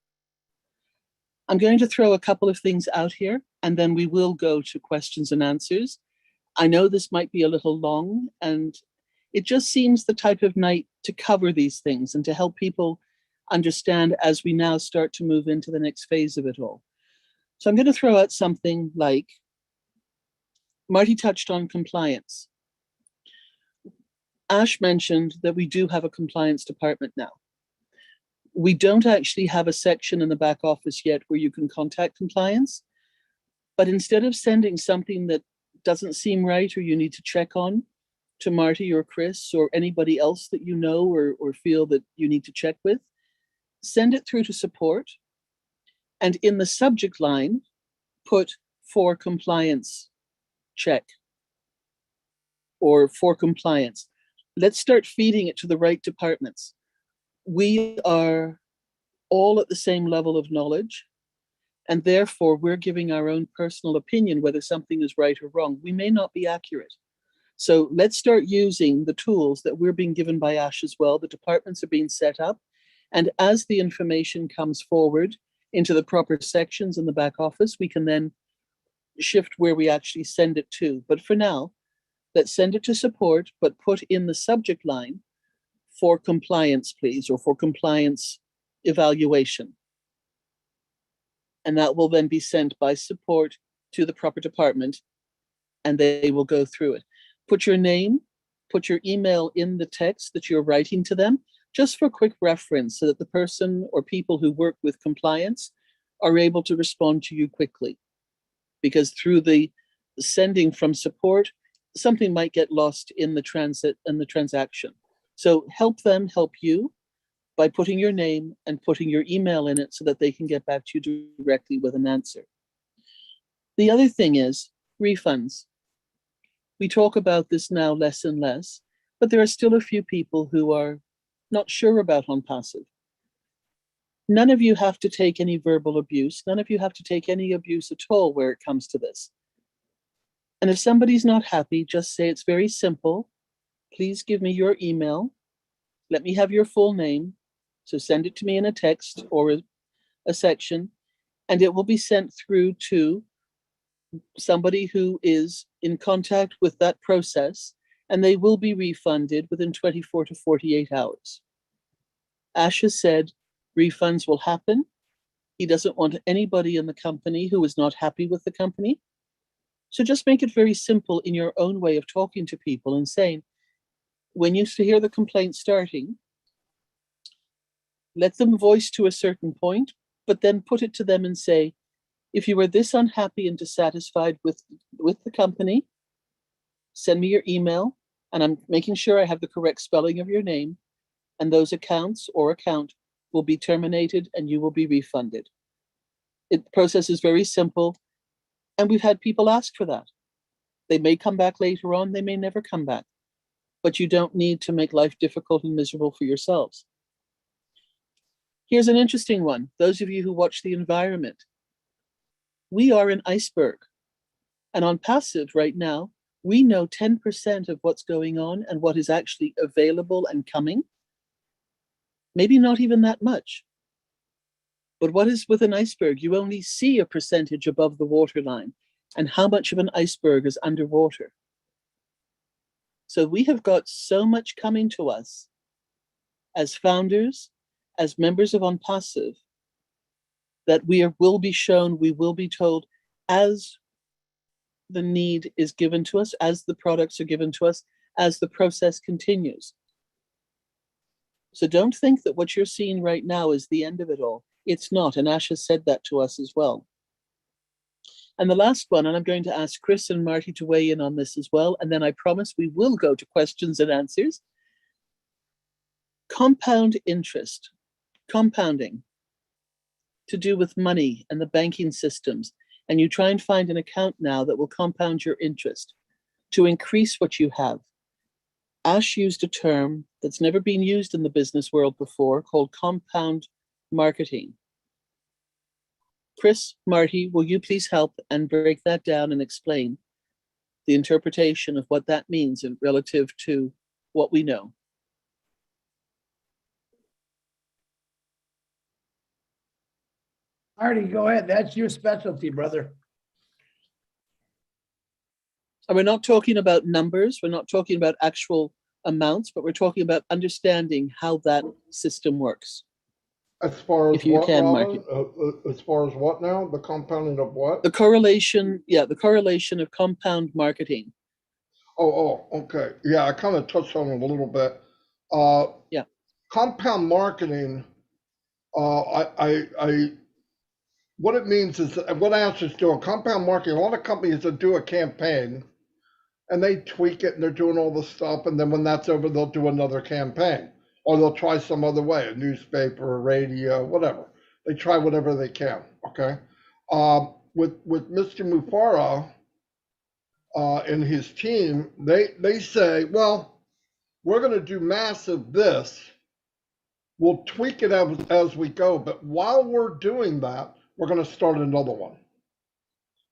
I'm going to throw a couple of things out here, and then we will go to questions and answers. I know this might be a little long, and it just seems the type of night to cover these things and to help people understand as we now start to move into the next phase of it all. So I'm going to throw out something like, Marty touched on compliance. Ash mentioned that we do have a compliance department now. We don't actually have a section in the back office yet where you can contact compliance, but instead of sending something that doesn't seem right or you need to check on to Marty or Chris or anybody else that you know or feel that you need to check with, send it through to support, and in the subject line, put for compliance check or for compliance. Let's start feeding it to the right departments. We are all at the same level of knowledge, and therefore we're giving our own personal opinion whether something is right or wrong. We may not be accurate. So let's start using the tools that we're being given by Ash as well. The departments are being set up, and as the information comes forward into the proper sections in the back office, we can then shift where we actually send it to. But for now, let's send it to support, but put in the subject line for compliance, please, or for compliance evaluation. And that will then be sent by support to the proper department, and they will go through it. Put your name, put your email in the text that you're writing to them, just for quick reference, so that the person or people who work with compliance are able to respond to you quickly. Because through the sending from support, something might get lost in the transaction. So help them help you by putting your name and putting your email in it so that they can get back to you directly with an answer. The other thing is refunds. We talk about this now less and less, but there are still a few people who are not sure about ONPASSIVE. None of you have to take any verbal abuse. None of you have to take any abuse at all where it comes to this. And if somebody's not happy, just say it's very simple. Please give me your email. Let me have your full name. So send it to me in a text or a section, and it will be sent through to somebody who is in contact with that process, and they will be refunded within 24 to 48 hours. Ash has said refunds will happen. He doesn't want anybody in the company who is not happy with the company. So just make it very simple in your own way of talking to people and saying, when you hear the complaint starting, let them voice to a certain point, but then put it to them and say, if you are this unhappy and dissatisfied with the company, send me your email, and I'm making sure I have the correct spelling of your name, and those accounts or account will be terminated and you will be refunded. The process is very simple, and we've had people ask for that. They may come back later on, they may never come back, but you don't need to make life difficult and miserable for yourselves. Here's an interesting one. Those of you who watch the environment, we are an iceberg. And on Passive right now, we know 10% of what's going on and what is actually available and coming. Maybe not even that much. But what is with an iceberg? You only see a percentage above the waterline, and how much of an iceberg is underwater. So we have got so much coming to us as founders, as members of ONPASSIVE, that will be shown, we will be told as the need is given to us, as the products are given to us, as the process continues. So don't think that what you're seeing right now is the end of it all. It's not, and Ash has said that to us as well. And the last one, and I'm going to ask Chris and Marty to weigh in on this as well, and then I promise we will go to questions and answers. Compound interest, compounding, to do with money and the banking systems. And you try and find an account now that will compound your interest to increase what you have. Ash used a term that's never been used in the business world before called compound marketing. Chris, Marty, will you please help and break that down and explain the interpretation of what that means in relative to what we know? Marty, go ahead. That's your specialty, brother. And we're not talking about numbers, we're not talking about actual amounts, but we're talking about understanding how that system works. As far as If you what, can, Robin? Marty. As far as what now? The compounding of what? The correlation, the correlation of compound marketing. Okay. Yeah, I kind of touched on it a little bit. Yeah. Compound marketing, what it means is, what Ash is doing, compound marketing, a lot of companies that do a campaign and they tweak it and they're doing all this stuff. And then when that's over, they'll do another campaign, or they'll try some other way, a newspaper, a radio, whatever. They try whatever they can. Okay. With Mr. Mufara and his team, they say, well, we're going to do massive this. We'll tweak it as we go. But while we're doing that, we're going to start another one.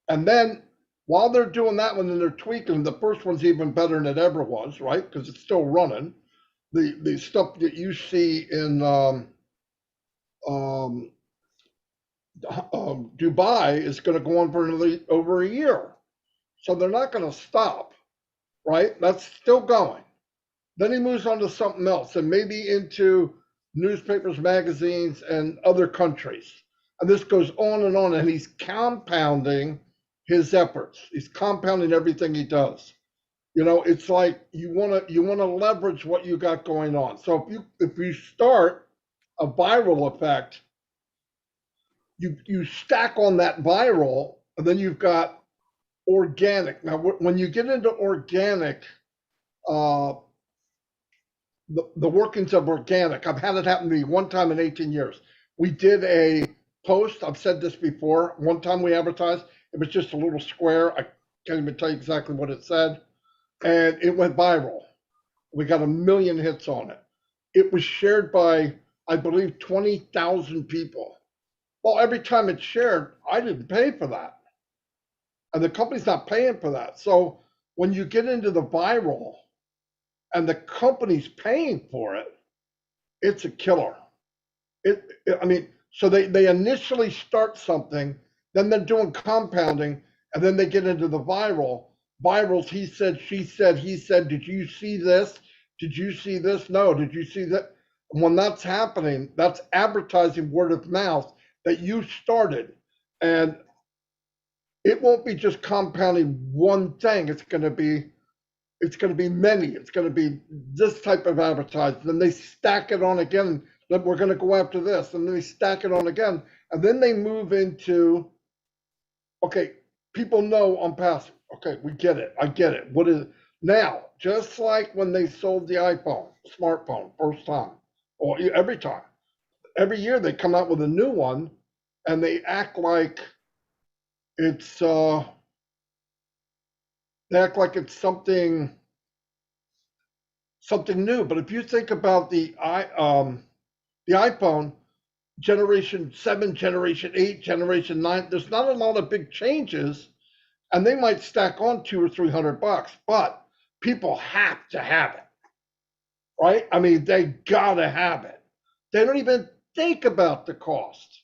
And then while they're doing that one and they're tweaking, the first one's even better than it ever was, right? Because it's still running. The stuff that you see in Dubai is going to go on for over a year. So they're not going to stop, right? That's still going. Then he moves on to something else and maybe into newspapers, magazines, and other countries. And this goes on, and he's compounding his efforts. He's compounding everything he does. You know, it's like you want to leverage what you got going on. So if you start a viral effect, you stack on that viral, and then you've got organic. Now, when you get into organic, the workings of organic, I've had it happen to me one time in 18 years. We did a post. I've said this before. One time we advertised, it was just a little square. I can't even tell you exactly what it said. And it went viral. We got 1 million hits on it. It was shared by, I believe, 20,000 people. Well, every time it's shared, I didn't pay for that. And the company's not paying for that. So when you get into the viral and the company's paying for it, it's a killer. So they initially start something, then they're doing compounding, And then they get into the virals. He said, she said, he said, did you see this? Did you see this? No. Did you see that? And when that's happening, that's advertising, word of mouth, that you started. And it won't be just compounding one thing. It's going to be many. It's going to be this type of advertising. Then they stack it on again. That we're going to go after this, and then they stack it on again, and then they move into, okay, people know ONPASSIVE. Okay, we get it. I get it. What is it? Now? Just like when they sold the iPhone, smartphone, first time, or every time, every year they come out with a new one, and they act like it's something new. But if you think about the iPhone, generation 7, generation 8, generation 9, there's not a lot of big changes, and they might stack on $200 or $300, but people have to have it, right? I mean, they gotta have it. They don't even think about the cost.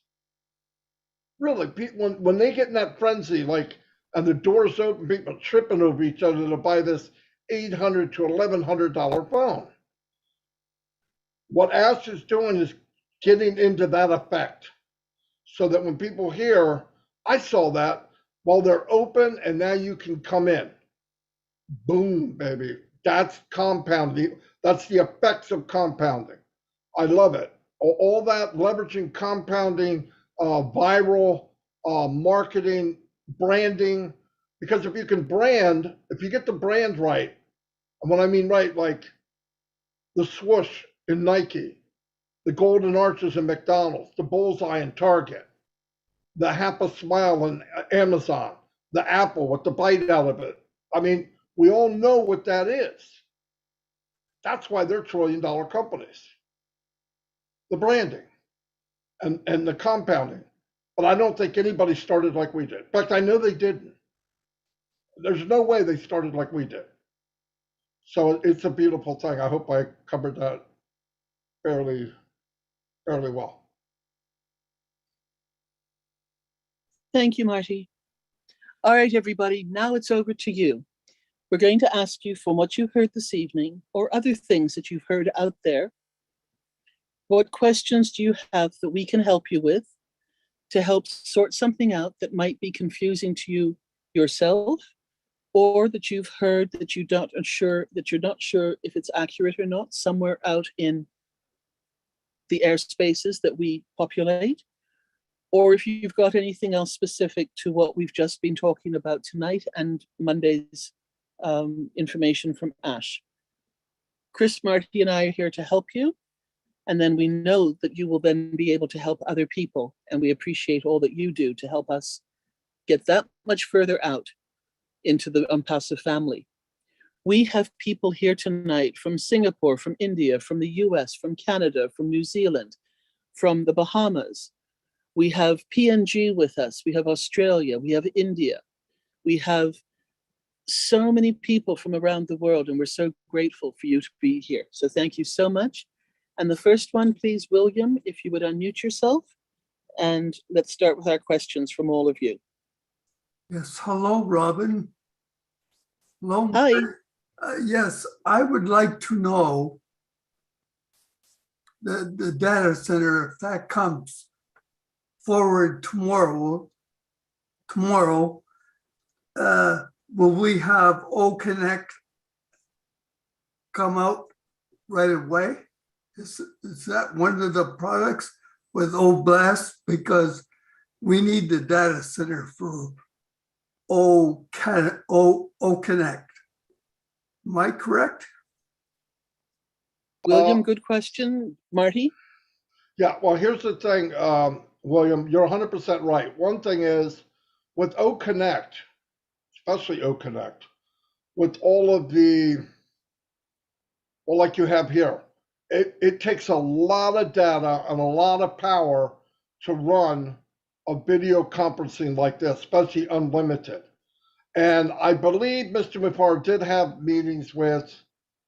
Really, when they get in that frenzy, like, and the doors open, people tripping over each other to buy this $800 to $1,100 phone. What Ash is doing is getting into that effect, so that when people hear, I saw that, well, they're open and now you can come in. Boom, baby. That's compounding. That's the effects of compounding. I love it. All that leveraging compounding, viral marketing, branding, because if you can brand, if you get the brand right, and when I mean right, like the swoosh in Nike, the golden arches in McDonald's, the bullseye in Target, the half a smile in Amazon, the apple with the bite out of it. I mean, we all know what that is. That's why they're trillion-dollar companies. The branding and the compounding. But I don't think anybody started like we did. In fact, I know they didn't. There's no way they started like we did. So it's a beautiful thing. I hope I covered that fairly well. Thank you, Marty. All right, everybody, now it's over to you. We're going to ask you from what you heard this evening or other things that you've heard out there. What questions do you have that we can help you with to help sort something out that might be confusing to you yourself, or that you've heard that you're not sure if it's accurate or not somewhere out in the airspaces that we populate, or if you've got anything else specific to what we've just been talking about tonight and Monday's information from Ash. Chris, Marty, and I are here to help you. And then we know that you will then be able to help other people. And we appreciate all that you do to help us get that much further out into the ONPASSIVE family. We have people here tonight from Singapore, from India, from the US, from Canada, from New Zealand, from the Bahamas. We have PNG with us. We have Australia. We have India. We have so many people from around the world, and we're so grateful for you to be here. So thank you so much. And the first one, please, William, if you would unmute yourself, and let's start with our questions from all of you. Yes, hello, Robin. Hello. Hi. Yes, I would like to know the data center, if that comes forward tomorrow, will we have OConnect come out right away? Is that one of the products with OBlast? Because we need the data center for OConnect. Am I correct? William, good question. Marty? Yeah, well, here's the thing, William, you're 100% right. One thing is with OConnect, especially OConnect, with all of the, well, like you have here, it takes a lot of data and a lot of power to run a video conferencing like this, especially unlimited. And I believe Mr. Mufar did have meetings with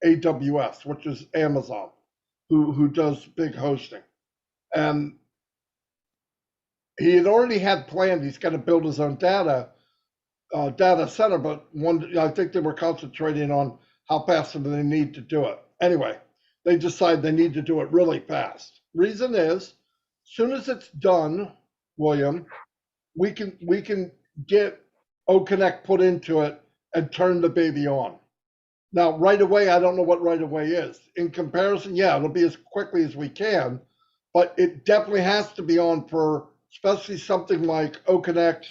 AWS, which is Amazon, who does big hosting. And he had already had planned, he's got to build his own data data center, but I think they were concentrating on how fast they need to do it. Anyway, they decide they need to do it really fast. Reason is, soon as it's done, William, we can get OConnect put into it and turn the baby on. Now, right away, I don't know what right away is. In comparison, yeah, it'll be as quickly as we can, but it definitely has to be on for especially something like OConnect,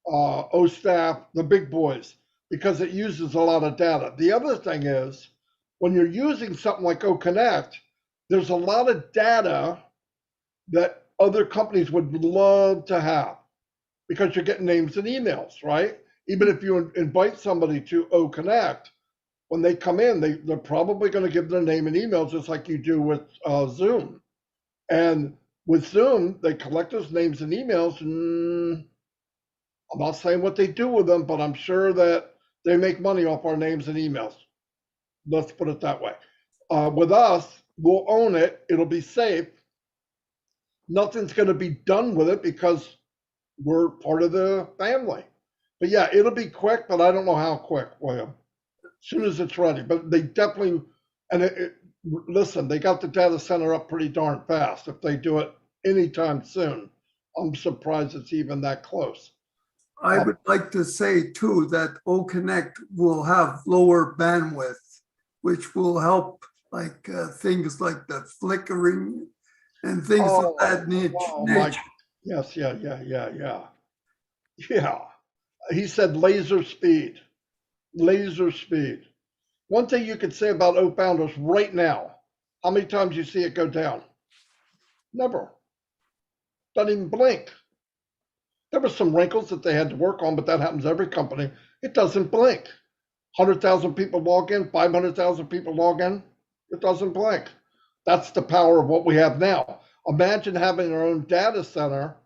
OStaff, the big boys, because it uses a lot of data. The other thing is, when you're using something like OConnect, there's a lot of data that other companies would love to have because you're getting names and emails, right? Even if you invite somebody to OConnect, when they come in, they're probably going to give their name and email just like you do with Zoom. And with Zoom, they collect those names and emails, and I'm not saying what they do with them, but I'm sure that they make money off our names and emails. Let's put it that way. With us, we'll own it. It'll be safe. Nothing's going to be done with it because we're part of the family. But yeah, it'll be quick, but I don't know how quick, William. As soon as it's ready. But they definitely, and listen, they got the data center up pretty darn fast. If they do it anytime soon, I'm surprised it's even that close. I would like to say too that OConnect will have lower bandwidth, which will help like things like the flickering and things of that nature. Yes, yeah. He said laser speed. Laser speed. One thing you could say about O-Founders right now, how many times you see it go down? Never. Doesn't even blink. There were some wrinkles that they had to work on, but that happens to every company. It doesn't blink. 100,000 people log in, 500,000 people log in. It doesn't blink. That's the power of what we have now. Imagine having our own data center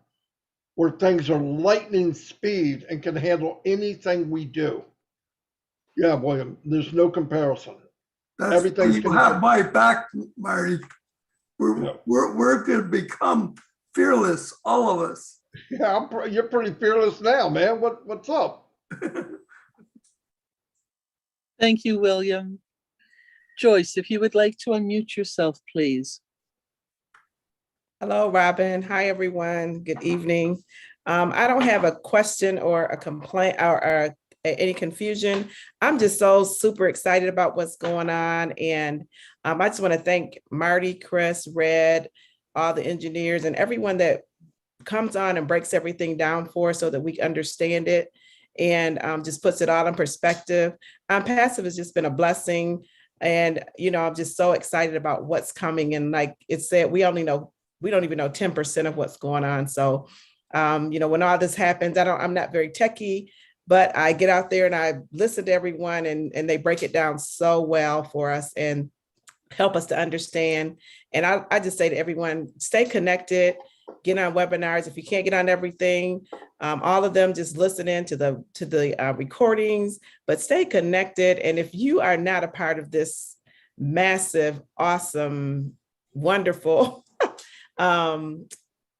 where things are lightning speed and can handle anything we do. Yeah, William, there's no comparison. Everything's you have my back, Marty. We're going to become fearless, all of us. Yeah, you're pretty fearless now, man. What's up? Thank you, William. Joyce, if you would like to unmute yourself, please. Hello, Robin. Hi, everyone. Good evening. I don't have a question or a complaint or any confusion. I'm just so super excited about what's going on. And I just want to thank Marty, Chris, Red, all the engineers and everyone that comes on and breaks everything down for us so that we understand it and just puts it all in perspective. ONPASSIVE has just been a blessing. And, I'm just so excited about what's coming. And like it said, we don't even know 10% of what's going on. So, when all this happens, I'm not very techie, but I get out there and I listen to everyone and they break it down so well for us and help us to understand. And I just say to everyone, stay connected, get on webinars. If you can't get on everything, all of them, just listen in to the recordings, but stay connected. And if you are not a part of this massive, awesome, wonderful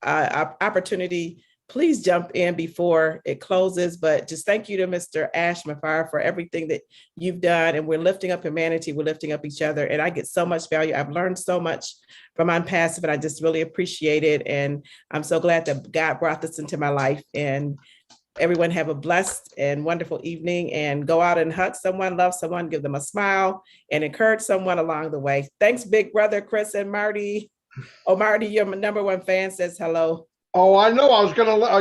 opportunity, please jump in before it closes. But just thank you to Mr. Ash Mafar for everything that you've done. And we're lifting up humanity. We're lifting up each other. And I get so much value. I've learned so much from ONPASSIVE, and I just really appreciate it. And I'm so glad that God brought this into my life. And everyone have a blessed and wonderful evening, and go out and hug someone, love someone, give them a smile, and encourage someone along the way. Thanks, big brother, Chris and Marty. Oh, Marty, your number one fan says hello. Oh, I know. I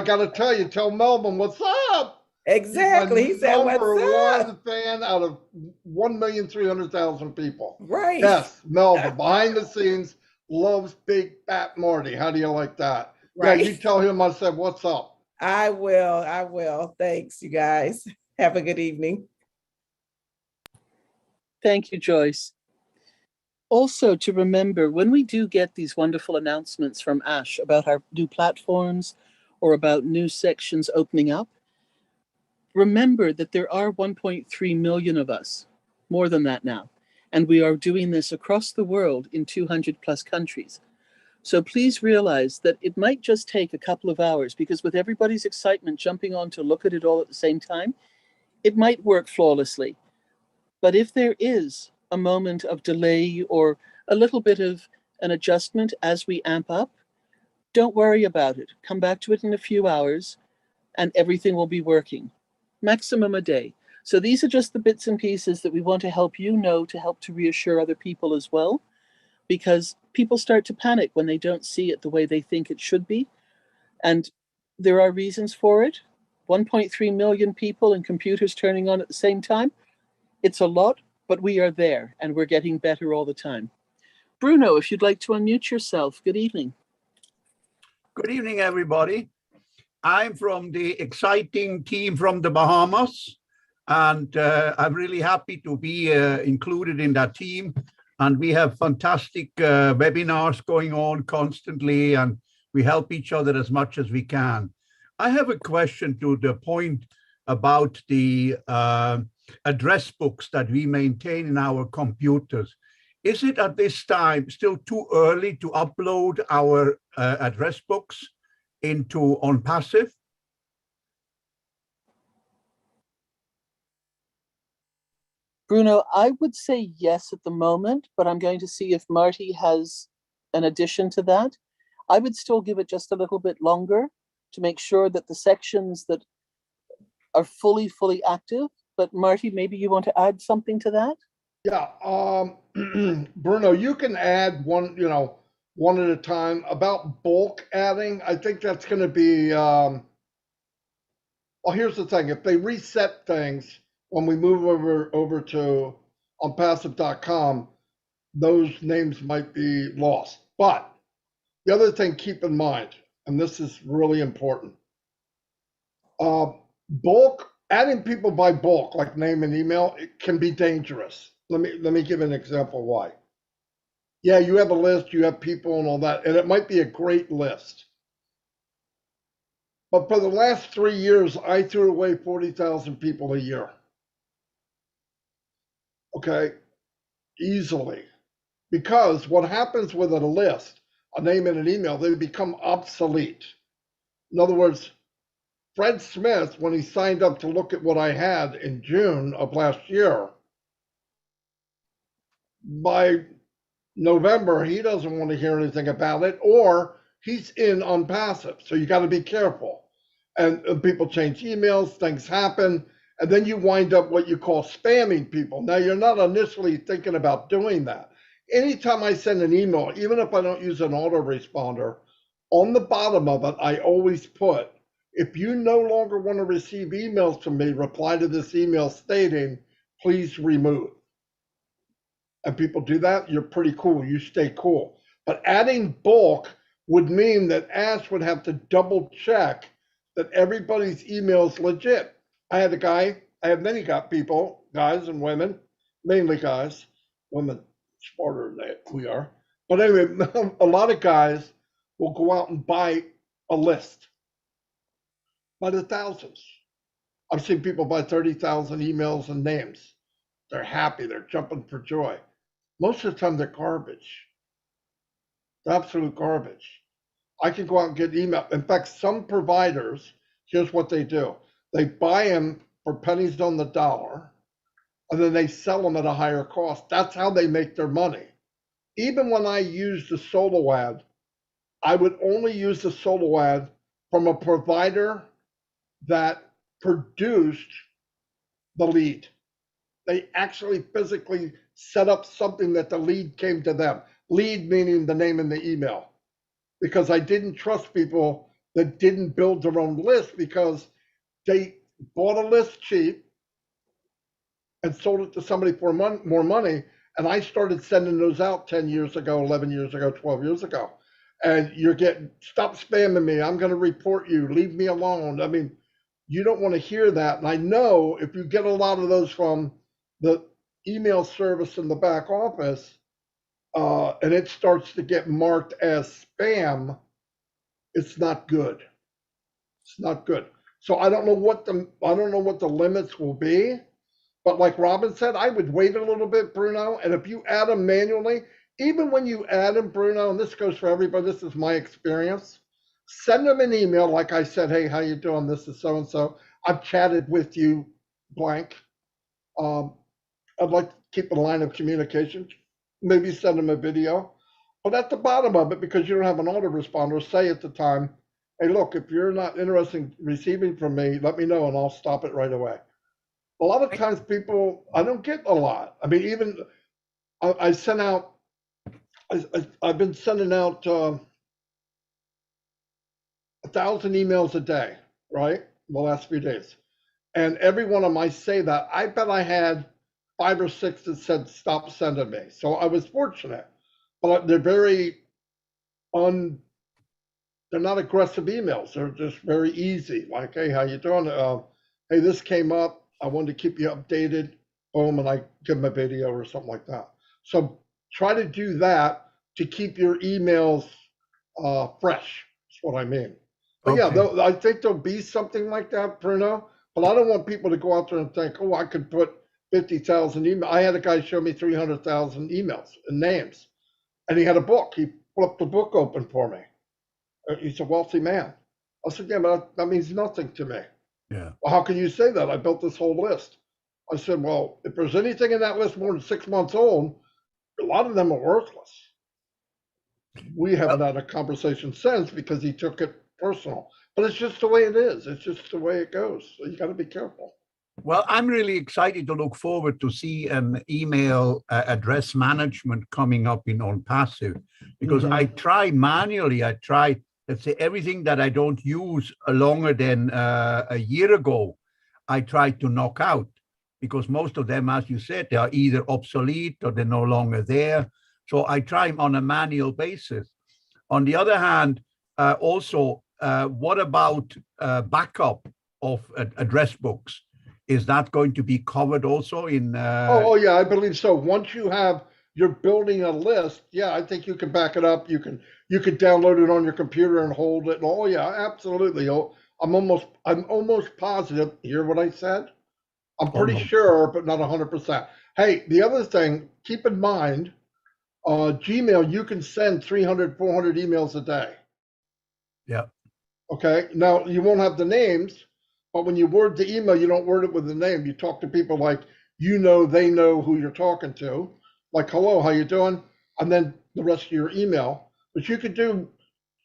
gotta tell you, tell Melvin what's up. Exactly. He said, what's up? One fan out of 1,300,000 people. Right. Yes, Melvin, behind the scenes, loves big fat Marty. How do you like that? Right. Yeah, you tell him I said, what's up? I will. Thanks, you guys. Have a good evening. Thank you, Joyce. Also, to remember, when we do get these wonderful announcements from Ash about our new platforms or about new sections opening up, remember that there are 1.3 million of us, more than that now, and we are doing this across the world in 200 plus countries. So please realize that it might just take a couple of hours, because with everybody's excitement jumping on to look at it all at the same time, it might work flawlessly. But if there is a moment of delay or a little bit of an adjustment as we amp up, don't worry about it. Come back to it in a few hours and everything will be working. Maximum a day. So these are just the bits and pieces that we want to help you know, to help to reassure other people as well, because people start to panic when they don't see it the way they think it should be. And there are reasons for it. 1.3 million people and computers turning on at the same time. It's a lot, but we are there and we're getting better all the time. Bruno, if you'd like to unmute yourself, good evening. Good evening, everybody. I'm from the exciting team from the Bahamas, and I'm really happy to be included in that team. And we have fantastic webinars going on constantly, and we help each other as much as we can. I have a question to the point about the address books that we maintain in our computers. Is it at this time still too early to upload our address books into ONPASSIVE? Bruno, I would say yes at the moment, but I'm going to see if Marty has an addition to that. I would still give it just a little bit longer to make sure that the sections that are fully active. But Marty, maybe you want to add something to that? Yeah, Bruno, you can add one, one at a time. About bulk adding, I think that's going to be, well, here's the thing. If they reset things when we move over to onpassive.com, those names might be lost. But the other thing, keep in mind, and this is really important, bulk, adding people by bulk, like name and email, it can be dangerous. Let me give an example why. Yeah, you have a list, you have people and all that, and it might be a great list. But for the last 3 years, I threw away 40,000 people a year. Okay, easily. Because what happens with a list, a name and an email, they become obsolete. In other words, Fred Smith, when he signed up to look at what I had in June of last year, by November, he doesn't want to hear anything about it, or he's in ONPASSIVE. So you got to be careful. And people change emails, things happen, and then you wind up what you call spamming people. Now, you're not initially thinking about doing that. Anytime I send an email, even if I don't use an autoresponder, on the bottom of it, I always put, if you no longer want to receive emails from me, reply to this email stating, please remove. And people do that, you're pretty cool, you stay cool. But adding bulk would mean that Ash would have to double check that everybody's email is legit. I had a guy, I have many people, guys and women, mainly guys, women smarter than we are. But anyway, a lot of guys will go out and buy a list by the thousands. I've seen people buy 30,000 emails and names. They're happy, they're jumping for joy. Most of the time, they're garbage. They're absolute garbage. I can go out and get email. In fact, some providers, here's what they do. They buy them for pennies on the dollar, and then they sell them at a higher cost. That's how they make their money. Even when I use the solo ad, I would only use the solo ad from a provider that produced the lead. They actually physically set up something that the lead came to them. Lead meaning the name and the email. Because I didn't trust people that didn't build their own list, because they bought a list cheap and sold it to somebody for more money. And I started sending those out 10 years ago, 11 years ago, 12 years ago. And you're getting, stop spamming me. I'm going to report you. Leave me alone. I mean, you don't want to hear that. And I know if you get a lot of those from the email service in the back office, and it starts to get marked as spam, it's not good. It's not good. So I don't know what the limits will be, but like Robin said, I would wait a little bit, Bruno. And if you add them manually, even when you add them, Bruno, and this goes for everybody, this is my experience, send them an email like I said, hey, how you doing? This is so-and-so. I've chatted with you, blank. I'd like to keep a line of communication. Maybe send them a video. But at the bottom of it, because you don't have an autoresponder, say at the time, hey, look, if you're not interested in receiving from me, let me know and I'll stop it right away. A lot of times people, I don't get a lot. I mean, even I sent out, I've been sending out 1,000 emails a day, right? The last few days. And every one of them, I say that, I bet I had 5 or 6 that said, stop sending me. So I was fortunate, but they're they're not aggressive emails. They're just very easy. Like, hey, how you doing? Hey, this came up. I wanted to keep you updated. Boom, and I give them a video or something like that. So try to do that to keep your emails fresh. That's what I mean. But yeah, I think there'll be something like that, Bruno. But I don't want people to go out there and think, oh, I could put 50,000 emails. I had a guy show me 300,000 emails and names, and he had a book. He flipped the book open for me. He's a wealthy man. I said, yeah, but that means nothing to me. Yeah. Well, how can you say that? I built this whole list. I said, well, if there's anything in that list more than 6 months old, a lot of them are worthless. We haven't had a conversation since because he took it personal. But it's just the way it is. It's just the way it goes. So you got to be careful. Well, I'm really excited to look forward to see an email address management coming up in ONPASSIVE, because I try manually, let's say everything that I don't use longer than a year ago, I try to knock out, because most of them, as you said, they are either obsolete or they're no longer there. So I try them on a manual basis. On the other hand, also, what about backup of address books? Is that going to be covered also in? Oh, yeah, I believe so. Once you're building a list, yeah, I think you can back it up. You can download it on your computer and hold it. Oh, yeah, absolutely. Oh, I'm almost positive. Hear what I said? I'm pretty sure, but not 100%. Hey, the other thing, keep in mind, Gmail, you can send 300, 400 emails a day. Yeah. Okay. Now you won't have the names, but when you word the email, you don't word it with the name. You talk to people like, they know who you're talking to. Like, hello, how you doing? And then the rest of your email. But you could do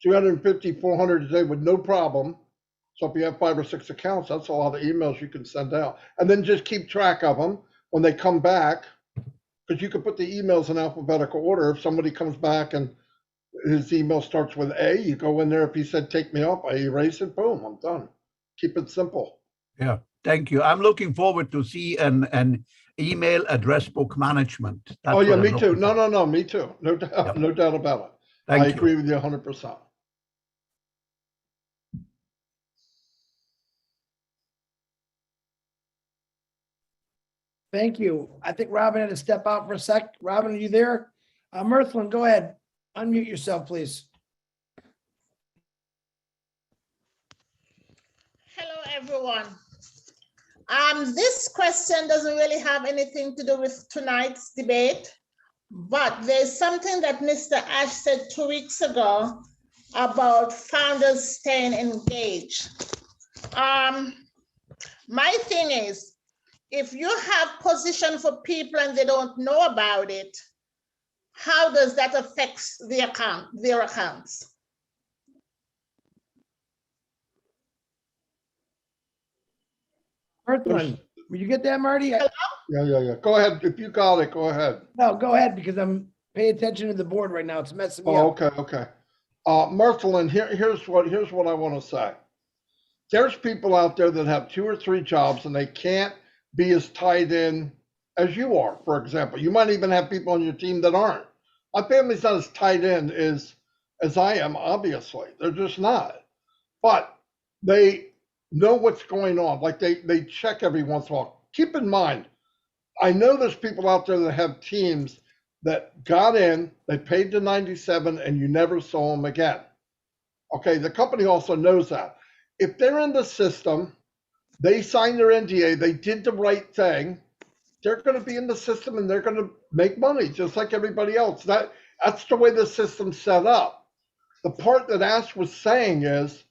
350, 400 a day with no problem. So if you have 5 or 6 accounts, that's a lot of emails you can send out. And then just keep track of them when they come back, because you can put the emails in alphabetical order. If somebody comes back and his email starts with A, you go in there. If he said, take me off, I erase it, boom, I'm done. Keep it simple. Yeah, thank you. I'm looking forward to see an email address book management. That's oh yeah, what me I'm too. looking for. No, me too. No doubt, Yep. no doubt about it. Thank I you. agree with you 100%. Thank you. I think Robin had to step out for a sec. Robin, are you there? Mirthlin, go ahead. Unmute yourself, please. Hello, everyone. This question doesn't really have anything to do with tonight's debate, but there's something that Mr. Ash said 2 weeks ago about founders staying engaged. My thing is, if you have position for people and they don't know about it, how does that affect their accounts? Mirthlin, will you get that, Marty? Yeah. Go ahead. If you got it, go ahead. No, go ahead, because I'm paying attention to the board right now. It's messing me up. Okay. Mirthlin, here's what I want to say. There's people out there that have 2 or 3 jobs and they can't be as tied in as you are, for example. You might even have people on your team that aren't. My family's not as tied in as I am, obviously. They're just not. But they know what's going on. Like they check every once in a while. Keep in mind, I know there's people out there that have teams that got in, they paid the 97 and you never saw them again. Okay, the company also knows that. If they're in the system, they signed their NDA, they did the right thing, they're going to be in the system and they're going to make money just like everybody else. That That's the way the system's set up. The part that Ash was saying is,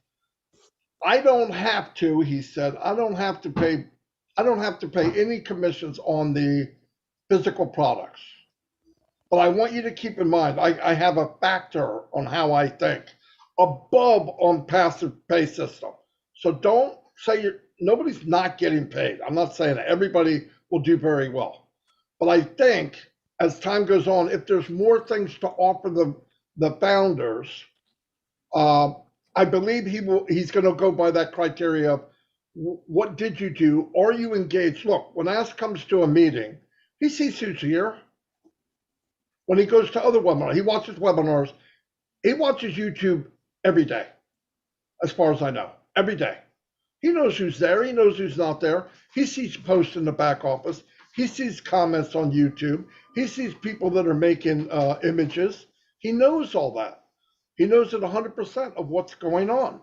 I don't have to, he said, I don't have to pay any commissions on the physical products. But I want you to keep in mind, I have a factor on how I think above on passive pay system. So don't say nobody's not getting paid. I'm not saying that everybody will do very well. But I think as time goes on, if there's more things to offer the founders, I believe he's going to go by that criteria of what did you do? Are you engaged? Look, when Ask comes to a meeting, he sees who's here. When he goes to other webinars, he watches webinars. He watches YouTube every day, as far as I know, every day. He knows who's there. He knows who's not there. He sees posts in the back office. He sees comments on YouTube. He sees people that are making images. He knows all that. He knows it 100% of what's going on.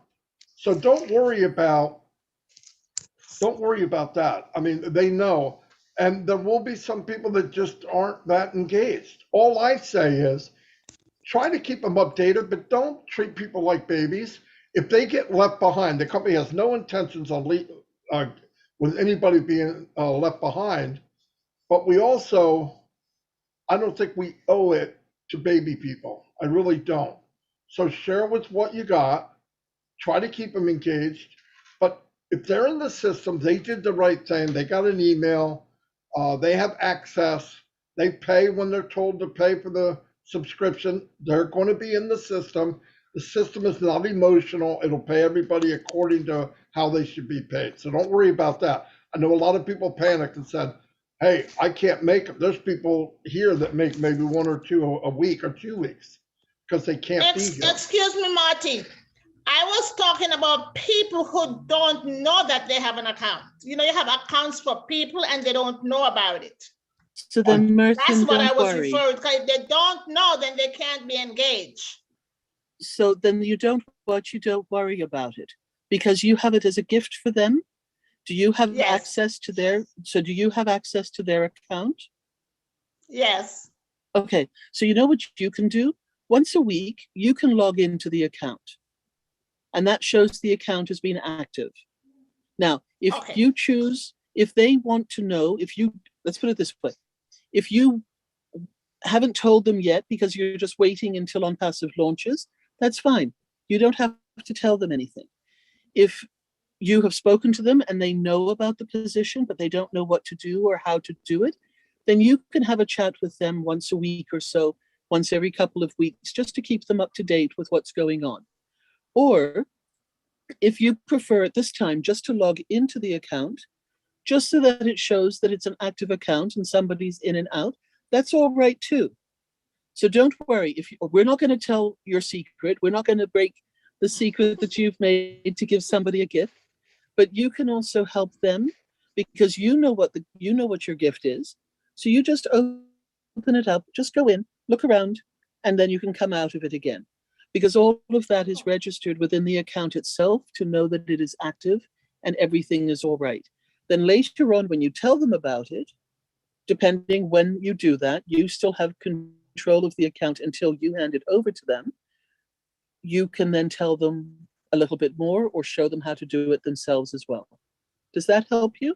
So don't worry about that. I mean, they know. And there will be some people that just aren't that engaged. All I say is try to keep them updated, but don't treat people like babies. If they get left behind, the company has no intentions on with anybody being left behind. But we also, I don't think we owe it to baby people. I really don't. So share with what you got. Try to keep them engaged. But if they're in the system, they did the right thing. They got an email. They have access. They pay when they're told to pay for the subscription. They're going to be in the system. The system is not emotional. It'll pay everybody according to how they should be paid. So don't worry about that. I know a lot of people panicked and said, hey, I can't make it. There's people here that make maybe 1 or 2 a week or 2 weeks because they can't be here. Excuse me, Marty. I was talking about people who don't know that they have an account. You know, you have accounts for people and they don't know about it. So then, Merton, that's what I don't was worry. referring to. If they don't know, then they can't be engaged. So then you don't worry about it because you have it as a gift for them. Do you have access to do you have access to their account? Yes. Okay, so you know what you can do? Once a week, you can log into the account. And that shows the account has been active. Now, if you choose, if they want to know, let's put it this way. If you haven't told them yet because you're just waiting until ONPASSIVE launches, that's fine. You don't have to tell them anything. If you have spoken to them and they know about the position, but they don't know what to do or how to do it, then you can have a chat with them once a week or so, once every couple of weeks, just to keep them up to date with what's going on. Or if you prefer at this time just to log into the account, just so that it shows that it's an active account and somebody's in and out, that's all right too. So don't worry. We're not going to tell your secret. We're not going to break the secret that you've made to give somebody a gift, but you can also help them because you know what your gift is. So you just open it up, just go in, look around, and then you can come out of it again. Because all of that is registered within the account itself to know that it is active and everything is all right. Then later on, when you tell them about it, depending when you do that, you still have control of the account until you hand it over to them. You can then tell them a little bit more or show them how to do it themselves as well. Does that help you?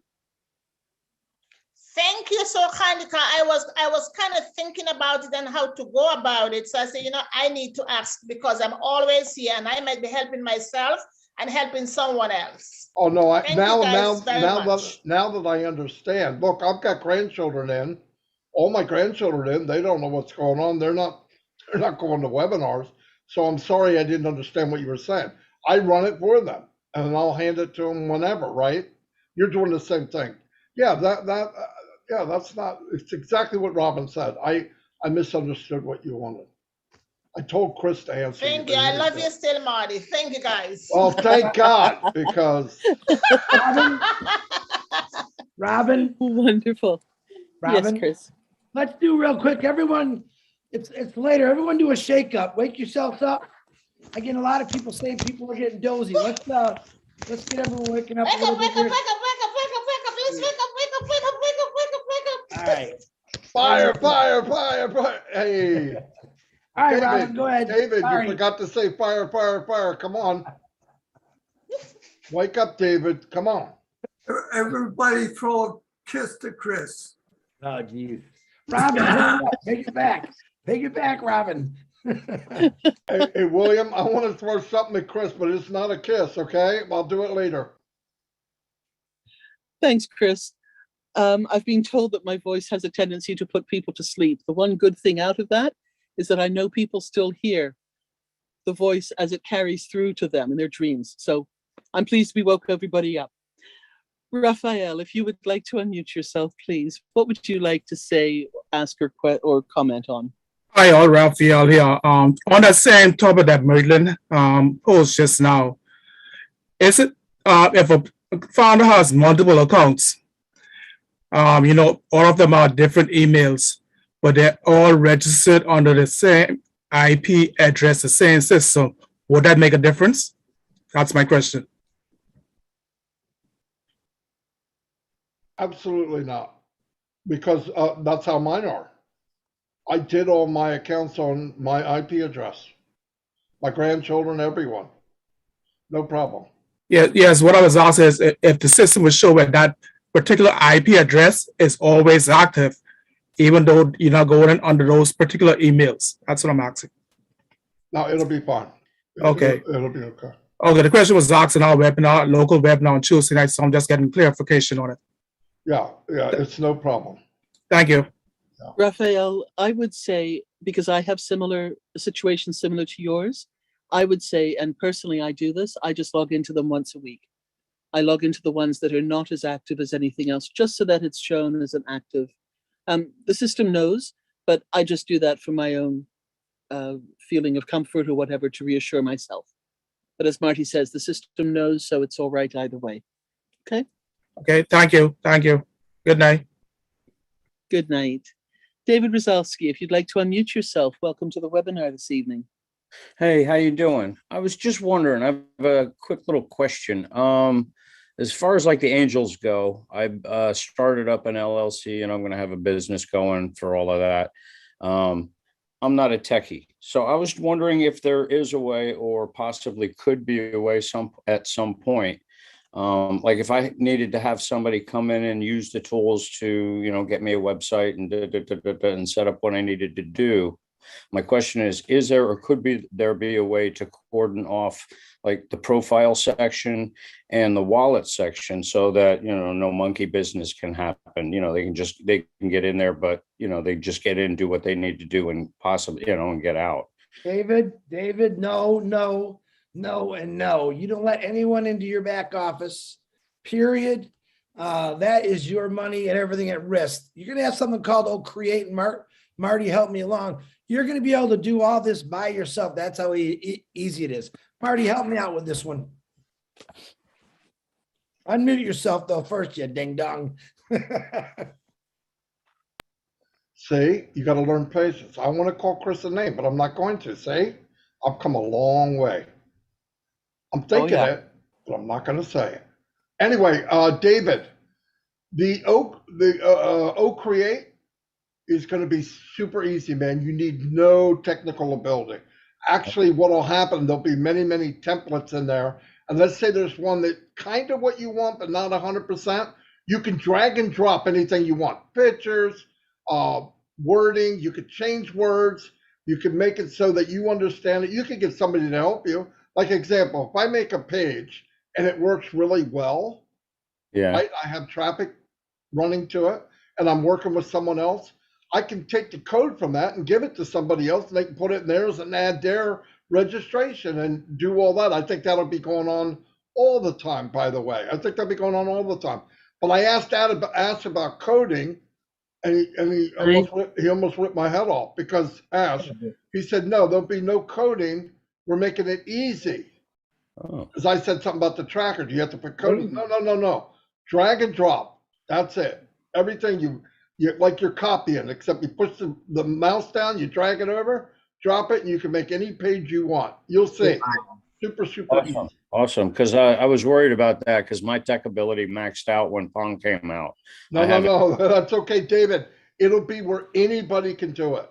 Thank you so kindly. I was kind of thinking about it and how to go about it. So I said, I need to ask because I'm always here and I might be helping myself and helping someone else. Oh no! Now that I understand. Look, I've got grandchildren in. All my grandchildren in. They don't know what's going on. They're not going to webinars. So I'm sorry I didn't understand what you were saying. I run it for them and I'll hand it to them whenever. Right? You're doing the same thing. Yeah, that's not, it's exactly what Robin said. I misunderstood what you wanted. I told Chris to answer. Thank you. I love you still, Marty. Thank you, guys. Oh, thank God, because. Robin. Wonderful. Robin. Yes, Chris. Let's do real quick. Everyone, it's later. Everyone do a shake up. Wake yourselves up. Again, a lot of people saying people are getting dozy. Let's get everyone waking up. Wake up, wake up, wake up, wake up, wake up, wake up. Let's wake up, wake up, wake up, wake up, wake up, wake up. All right. Fire. Hey. All right, David, Robin, go ahead. David, Sorry. you forgot to say fire, fire, fire. Come on. Wake up, David. Come on. Everybody throw a kiss to Chris. Oh, geez. Robin, hurry up. Take it back. Take it back, Robin. Hey, William, I want to throw something at Chris, but it's not a kiss, okay? I'll do it later. Thanks, Chris. I've been told that my voice has a tendency to put people to sleep. The one good thing out of that is that I know people still hear the voice as it carries through to them in their dreams. So I'm pleased we woke everybody up. Raphael, if you would like to unmute yourself, please. What would you like to say, ask, or comment on? Hi, all, Raphael here. On that same topic that Marilyn posed just now, is it if a founder has multiple accounts, all of them are different emails, but they're all registered under the same IP address, the same system, would that make a difference? That's my question. Absolutely not, because that's how mine are. I did all my accounts on my IP address, my grandchildren, everyone. No problem. Yeah, yes, what I was asking is if the system would show that that particular IP address is always active, even though you're not going in under those particular emails. That's what I'm asking. No, it'll be fine. Okay. It'll be okay. Okay, the question was asked in our webinar, local webinar on Tuesday night, so I'm just getting clarification on it. Yeah, it's no problem. Thank you. Raphael, I would say, because I have similar situations similar to yours, I would say, and personally I do this, I just log into them once a week. I log into the ones that are not as active as anything else, just so that it's shown as an active. The system knows, but I just do that for my own feeling of comfort or whatever to reassure myself. But as Marty says, the system knows, so it's all right either way. Okay? Okay, thank you. Thank you. Good night. Good night. David Rosalski, if you'd like to unmute yourself, welcome to the webinar this evening. Hey, how you doing? I was just wondering, I have a quick little question. As far as like the angels go, I started up an LLC and I'm going to have a business going for all of that. I'm not a techie, so I was wondering if there is a way, or possibly could be a way at some point, like if I needed to have somebody come in and use the tools to, get me a website and set up what I needed to do. My question is there, or could there be a way to cordon off like the profile section and the wallet section so that, no monkey business can happen? They can get in there, but, they just get in, do what they need to do and possibly, and get out. David, no, and no. You don't let anyone into your back office, period. That is your money and everything at risk. You're going to have something called Create, and Marty, help me along. You're going to be able to do all this by yourself. That's how easy it is. Marty, help me out with this one. Unmute yourself though first, you ding dong. See, you got to learn patience. I want to call Chris a name, but I'm not going to. See, I've come a long way. I'm thinking it, but I'm not going to say it. Anyway, David, the Create is going to be super easy, man. You need no technical ability. Actually, what will happen, there'll be many, many templates in there. And let's say there's one that kind of what you want, but not 100%. You can drag and drop anything you want. Pictures, wording, you could change words. You can make it so that you understand it. You can get somebody to help you. Like example, if I make a page and it works really well, right? I have traffic running to it and I'm working with someone else. I can take the code from that and give it to somebody else and they can put it in theirs and add their registration and do all that. I think that'll be going on all the time, by the way. I think that'll be going on all the time. But I asked about coding and he almost ripped my head off because he said, no, there'll be no coding. We're making it easy. Because I said something about the tracker. Do you have to put coding? No. Drag and drop. That's it. Everything you like you're copying, except you push the mouse down, you drag it over, drop it, and you can make any page you want. You'll see. Super easy. Awesome. Because I was worried about that because my tech ability maxed out when Pong came out. No. That's okay, David. It'll be where anybody can do it.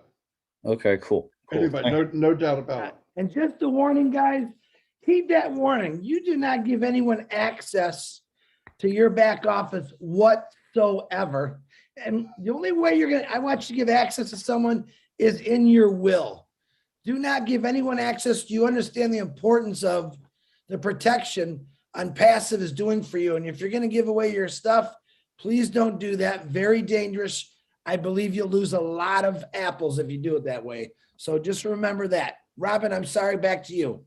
Okay, cool. Cool. Anybody, no doubt about it. And just a warning, guys, keep that warning. You do not give anyone access to your back office whatsoever. And the only way I want you to give access to someone is in your will. Do not give anyone access. Do you understand the importance of the protection ONPASSIVE is doing for you? And if you're going to give away your stuff, please don't do that. Very dangerous. I believe you'll lose a lot of apples if you do it that way. So just remember that. Robin, I'm sorry, back to you.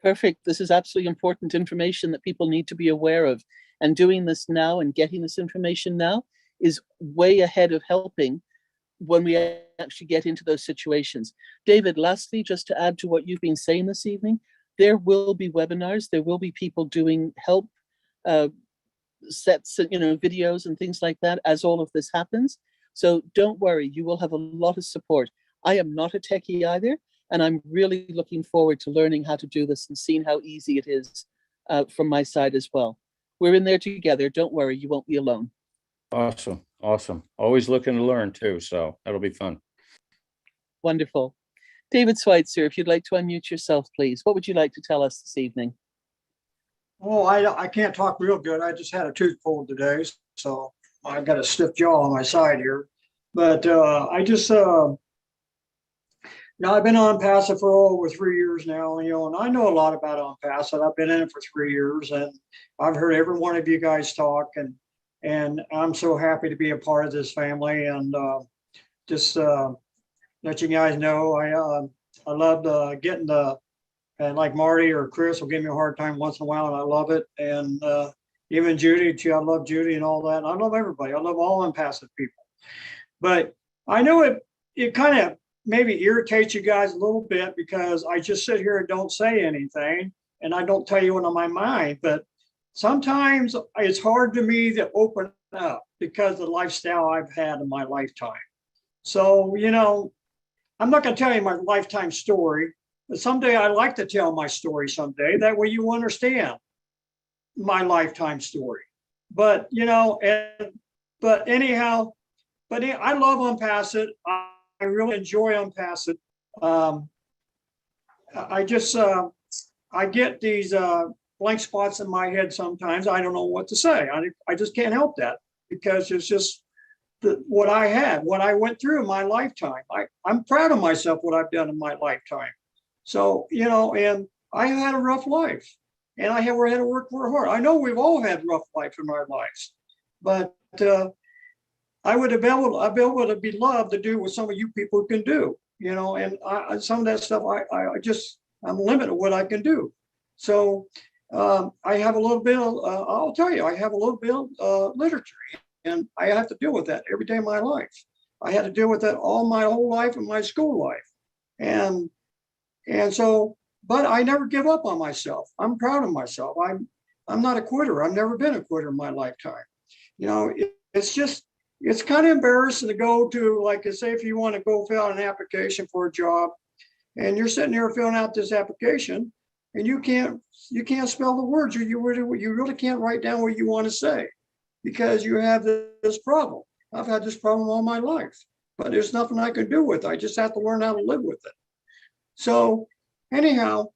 Perfect. This is absolutely important information that people need to be aware of. And doing this now and getting this information now is way ahead of helping when we actually get into those situations. David, lastly, just to add to what you've been saying this evening, there will be webinars, there will be people doing help sets, videos and things like that as all of this happens. So don't worry, you will have a lot of support. I am not a techie either, and I'm really looking forward to learning how to do this and seeing how easy it is from my side as well. We're in there together. Don't worry, you won't be alone. Awesome. Awesome. Always looking to learn too. So that'll be fun. Wonderful. David Schweitzer, if you'd like to unmute yourself, please. What would you like to tell us this evening? Oh, I can't talk real good. I just had a tooth pulled today, so I got a stiff jaw on my side here. But I've been on ONPASSIVE for over 3 years now, and I know a lot about ONPASSIVE. I've been in it for 3 years, and I've heard every one of you guys talk, and I'm so happy to be a part of this family. And just let you guys know, I love getting and like Marty or Chris will give me a hard time once in a while, and I love it. And even Judy too, I love Judy and all that. And I love everybody. I love all ONPASSIVE people. But I know it kind of maybe irritates you guys a little bit because I just sit here and don't say anything, and I don't tell you what's on my mind. But sometimes it's hard to me to open up because of the lifestyle I've had in my lifetime. So, I'm not going to tell you my lifetime story, but someday I'd like to tell my story someday. That way you understand my lifetime story. But, but anyhow, I love ONPASSIVE. I really enjoy ONPASSIVE. I get these blank spots in my head sometimes. I don't know what to say. I just can't help that because it's just what I went through in my lifetime. I'm proud of myself, what I've done in my lifetime. So, and I had a rough life, and I had to work hard. I know we've all had rough life in our lives, but I would have been able to be loved to do what some of you people can do, and some of that stuff, I'm limited what I can do. So I have a little bit of, I'll tell you, I have a little bit of literature, and I have to deal with that every day of my life. I had to deal with that all my whole life in my school life. And so, but I never give up on myself. I'm proud of myself. I'm not a quitter. I've never been a quitter in my lifetime. It's kind of embarrassing to go to, like, say, if you want to go fill out an application for a job, and you're sitting there filling out this application, and you can't spell the words, or you really can't write down what you want to say because you have this problem. I've had this problem all my life, but there's nothing I can do with it. I just have to learn how to live with it. So anyhow,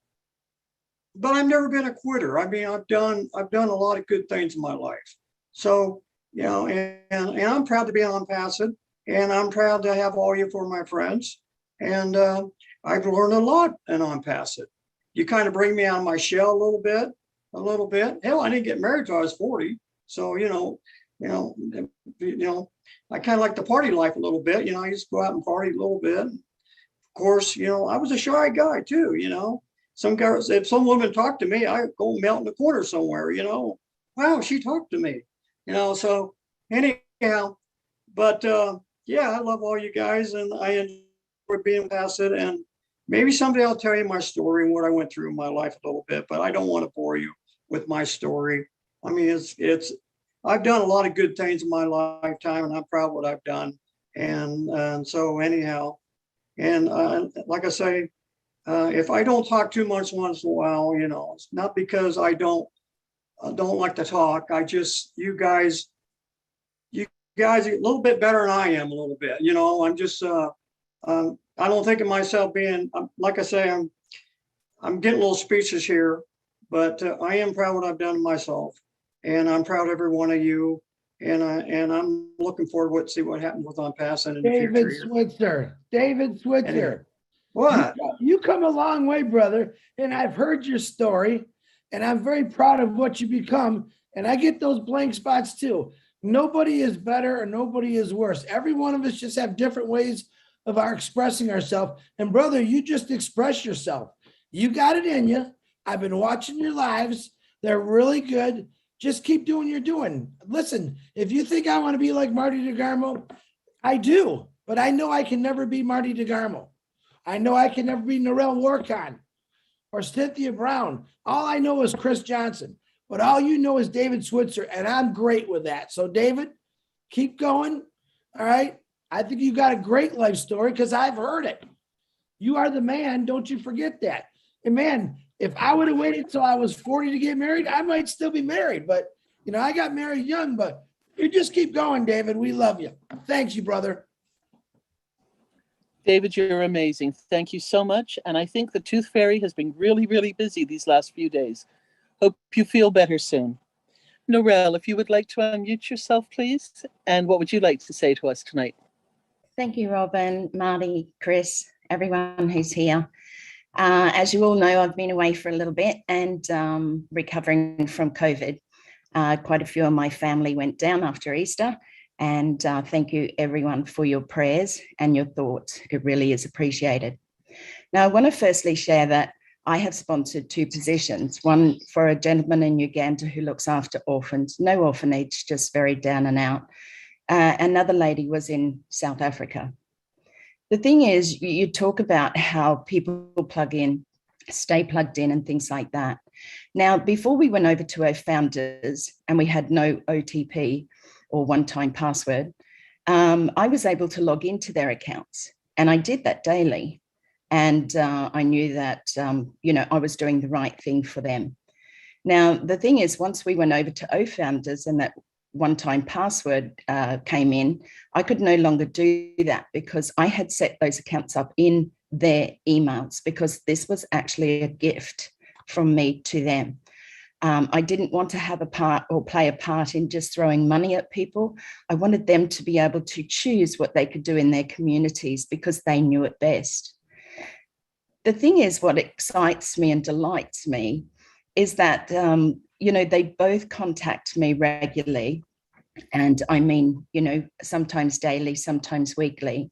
but I've never been a quitter. I mean, I've done a lot of good things in my life. So, and I'm proud to be on ONPASSIVE, and I'm proud to have all you for my friends. And I've learned a lot in ONPASSIVE. You kind of bring me out of my shell a little bit. Hell, I didn't get married till I was 40. So, I kind of like the party life a little bit. I used to go out and party a little bit. Of course, I was a shy guy too, Some girls, if some woman talked to me, I go melt in the corner somewhere, Wow, she talked to me, so anyhow, but yeah, I love all you guys, and I enjoy being ONPASSIVE, and maybe someday I'll tell you my story and what I went through in my life a little bit, but I don't want to bore you with my story. I mean, I've done a lot of good things in my lifetime, and I'm proud of what I've done. And so anyhow, and like I say, if I don't talk too much once in a while, it's not because I don't like to talk. You guys are a little bit better than I am a little bit. I'm just, I don't think of myself being, like I say, I'm getting a little speechless here, but I am proud of what I've done myself. And I'm proud of every one of you. And I'm looking forward to see what happens with ONPASSIVE in the future. David here. Switzer, David Switzer. What? You come a long way, brother. And I've heard your story and I'm very proud of what you become. And I get those blank spots too. Nobody is better or nobody is worse. Every one of us just have different ways of our expressing ourselves. And brother, you just express yourself. You got it in you. I've been watching your lives. They're really good. Just keep doing what you're doing. Listen, if you think I want to be like Marty DeGarmo, I do, but I know I can never be Marty DeGarmo. I know I can never be Narelle Warcon or Cynthia Brown. All I know is Chris Johnson, but all you know is David Switzer, and I'm great with that. So David, keep going. All right. I think you got a great life story because I've heard it. You are the man. Don't you forget that. And man, if I would have waited till I was 40 to get married, I might still be married. But, you know, I got married young, but you just keep going, David. We love you. Thanks you, brother. David, you're amazing. Thank you so much. And I think the Tooth Fairy has been really, really busy these last few days. Hope you feel better soon. Narelle, if you would like to unmute yourself, please. And what would you like to say to us tonight? Thank you, Robin, Marty, Chris, everyone who's here. As you all know, I've been away for a little bit and recovering from COVID. Quite a few of my family went down after Easter. And thank you, everyone, for your prayers and your thoughts. It really is appreciated. Now, I want to firstly share that I have sponsored 2 positions, one for a gentleman in Uganda who looks after orphans, no orphanage, just very down and out. Another lady was in South Africa. The thing is, you talk about how people plug in, stay plugged in and things like that. Now, before we went over to our founders and we had no OTP or one-time password, I was able to log into their accounts and I did that daily. And I knew that, you know, I was doing the right thing for them. Now, the thing is, once we went over to OFounders and that one-time password came in, I could no longer do that because I had set those accounts up in their emails because this was actually a gift from me to them. I didn't want to have a part or play a part in just throwing money at people. I wanted them to be able to choose what they could do in their communities because they knew it best. The thing is, what excites me and delights me is that, you know, they both contact me regularly. And I mean, you know, sometimes daily, sometimes weekly,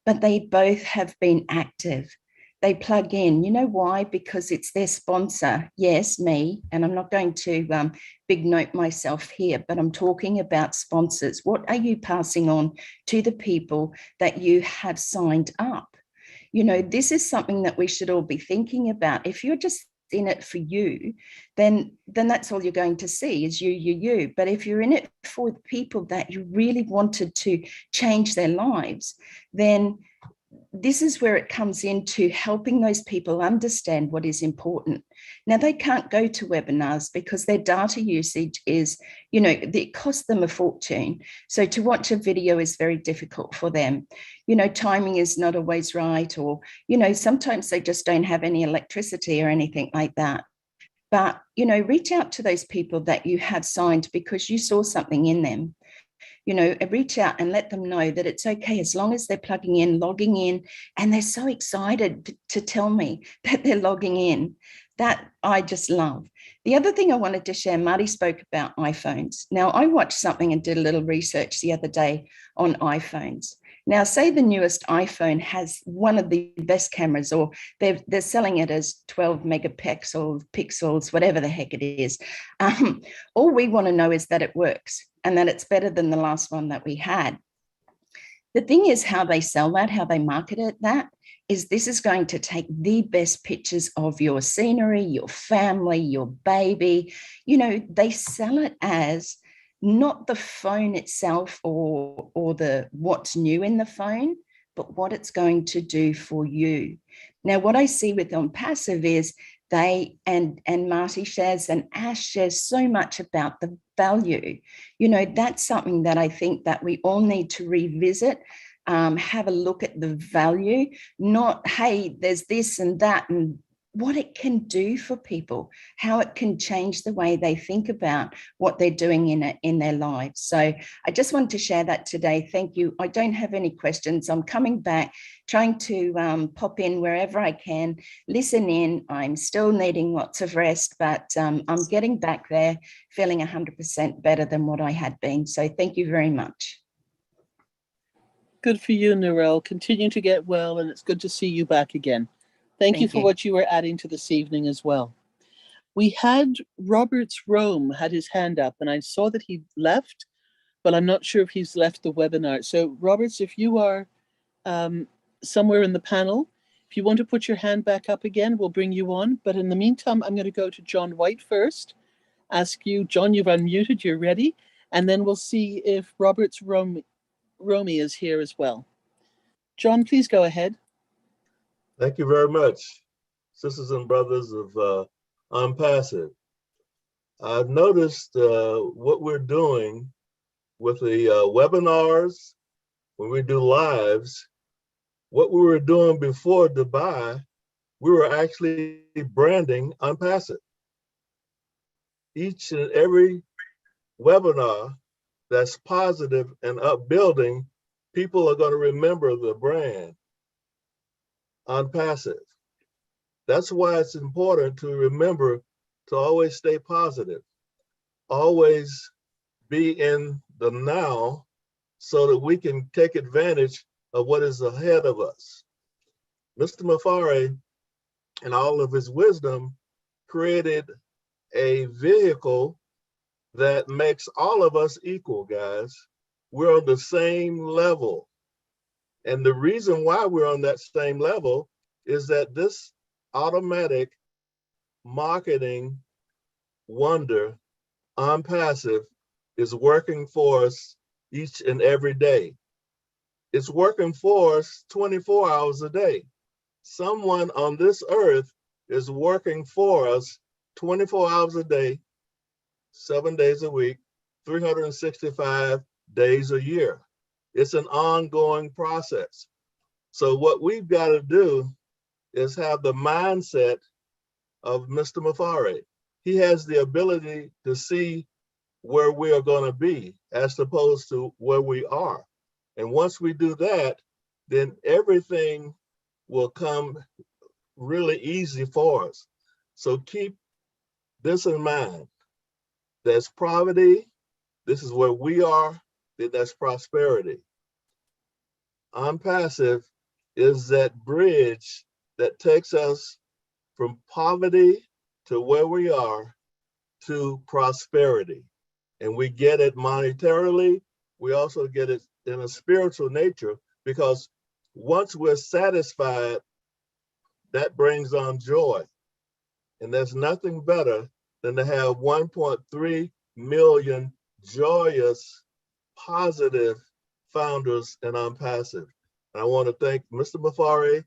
but they both have been active. They plug in. You know why? Because it's their sponsor. Yes, me. And I'm not going to big note myself here, but I'm talking about sponsors. What are you passing on to the people that you have signed up? You know, this is something that we should all be thinking about. If you're just in it for you, then that's all you're going to see is you. But if you're in it for the people that you really wanted to change their lives, then this is where it comes into helping those people understand what is important. Now, they can't go to webinars because their data usage is, you know, it costs them a fortune. So to watch a video is very difficult for them. You know, timing is not always right, or, you know, sometimes they just don't have any electricity or anything like that. But, you know, reach out to those people that you have signed because you saw something in them. You know, reach out and let them know that it's okay as long as they're plugging in, logging in, and they're so excited to tell me that they're logging in. That I just love. The other thing I wanted to share, Marty spoke about iPhones. Now, I watched something and did a little research the other day on iPhones. Now, say the newest iPhone has one of the best cameras, or they're selling it as 12 pixels, whatever the heck it is. All we want to know is that it works and that it's better than the last one that we had. The thing is how they sell that, how they market it, that is this is going to take the best pictures of your scenery, your family, your baby. You know, they sell it as not the phone itself or the what's new in the phone, but what it's going to do for you. Now, what I see with ONPASSIVE is they and Marty shares and Ash shares so much about the value. You know, that's something that I think that we all need to revisit. have a look at the value, not, hey, there's this and that, and what it can do for people, how it can change the way they think about what they're doing in their lives. So I just wanted to share that today. Thank you. I don't have any questions. I'm coming back, trying to pop in wherever I can, listen in. I'm still needing lots of rest, but I'm getting back there, feeling 100% better than what I had been. So thank you very much. Good for you, Narelle. Continue to get well, and it's good to see you back again. Thank you for what you were adding to this evening as well. We had Robert's Rome had his hand up, and I saw that he left, but I'm not sure if he's left the webinar. So Roberts, if you are somewhere in the panel, if you want to put your hand back up again, we'll bring you on. But in the meantime, I'm going to go to John White first. Ask you, John, you've unmuted, you're ready. And then we'll see if Robert's Romy is here as well. John, please go ahead. Thank you very much, sisters and brothers of ONPASSIVE. I've noticed what we're doing with the webinars, when we do lives, what we were doing before Dubai, we were actually branding ONPASSIVE. Each and every webinar that's positive and upbuilding, people are going to remember the brand. ONPASSIVE. That's why it's important to remember to always stay positive, always be in the now so that we can take advantage of what is ahead of us. Mr. Mafari, in all of his wisdom, created a vehicle that makes all of us equal, guys. We're on the same level. And the reason why we're on that same level is that this automatic marketing wonder, ONPASSIVE, is working for us each and every day. It's working for us 24 hours a day. Someone on this earth is working for us 24 hours a day, 7 days a week, 365 days a year. It's an ongoing process. So what we've got to do is have the mindset of Mr. Mafari. He has the ability to see where we are going to be as opposed to where we are. And once we do that, then everything will come really easy for us. So keep this in mind. There's poverty, this is where we are, then that's prosperity. ONPASSIVE is that bridge that takes us from poverty to where we are to prosperity. And we get it monetarily, we also get it in a spiritual nature, because once we're satisfied, that brings on joy. And there's nothing better than to have 1.3 million joyous, positive founders in ONPASSIVE. And I want to thank Mr. Mafari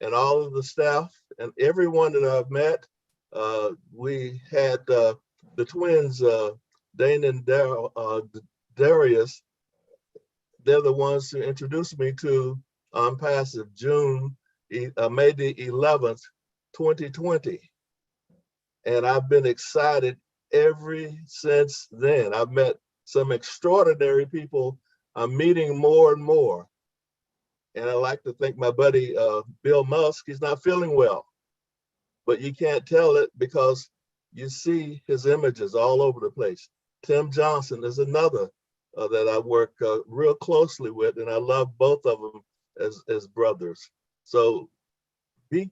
and all of the staff and everyone that I've met. We had the twins, Dane and Darius. They're the ones who introduced me to ONPASSIVE, May the 11th, 2020. And I've been excited ever since then. I've met some extraordinary people. I'm meeting more and more. And I'd like to thank my buddy, Bill Musk. He's not feeling well, but you can't tell it because you see his images all over the place. Tim Johnson is another that I work real closely with, and I love both of them as brothers. So be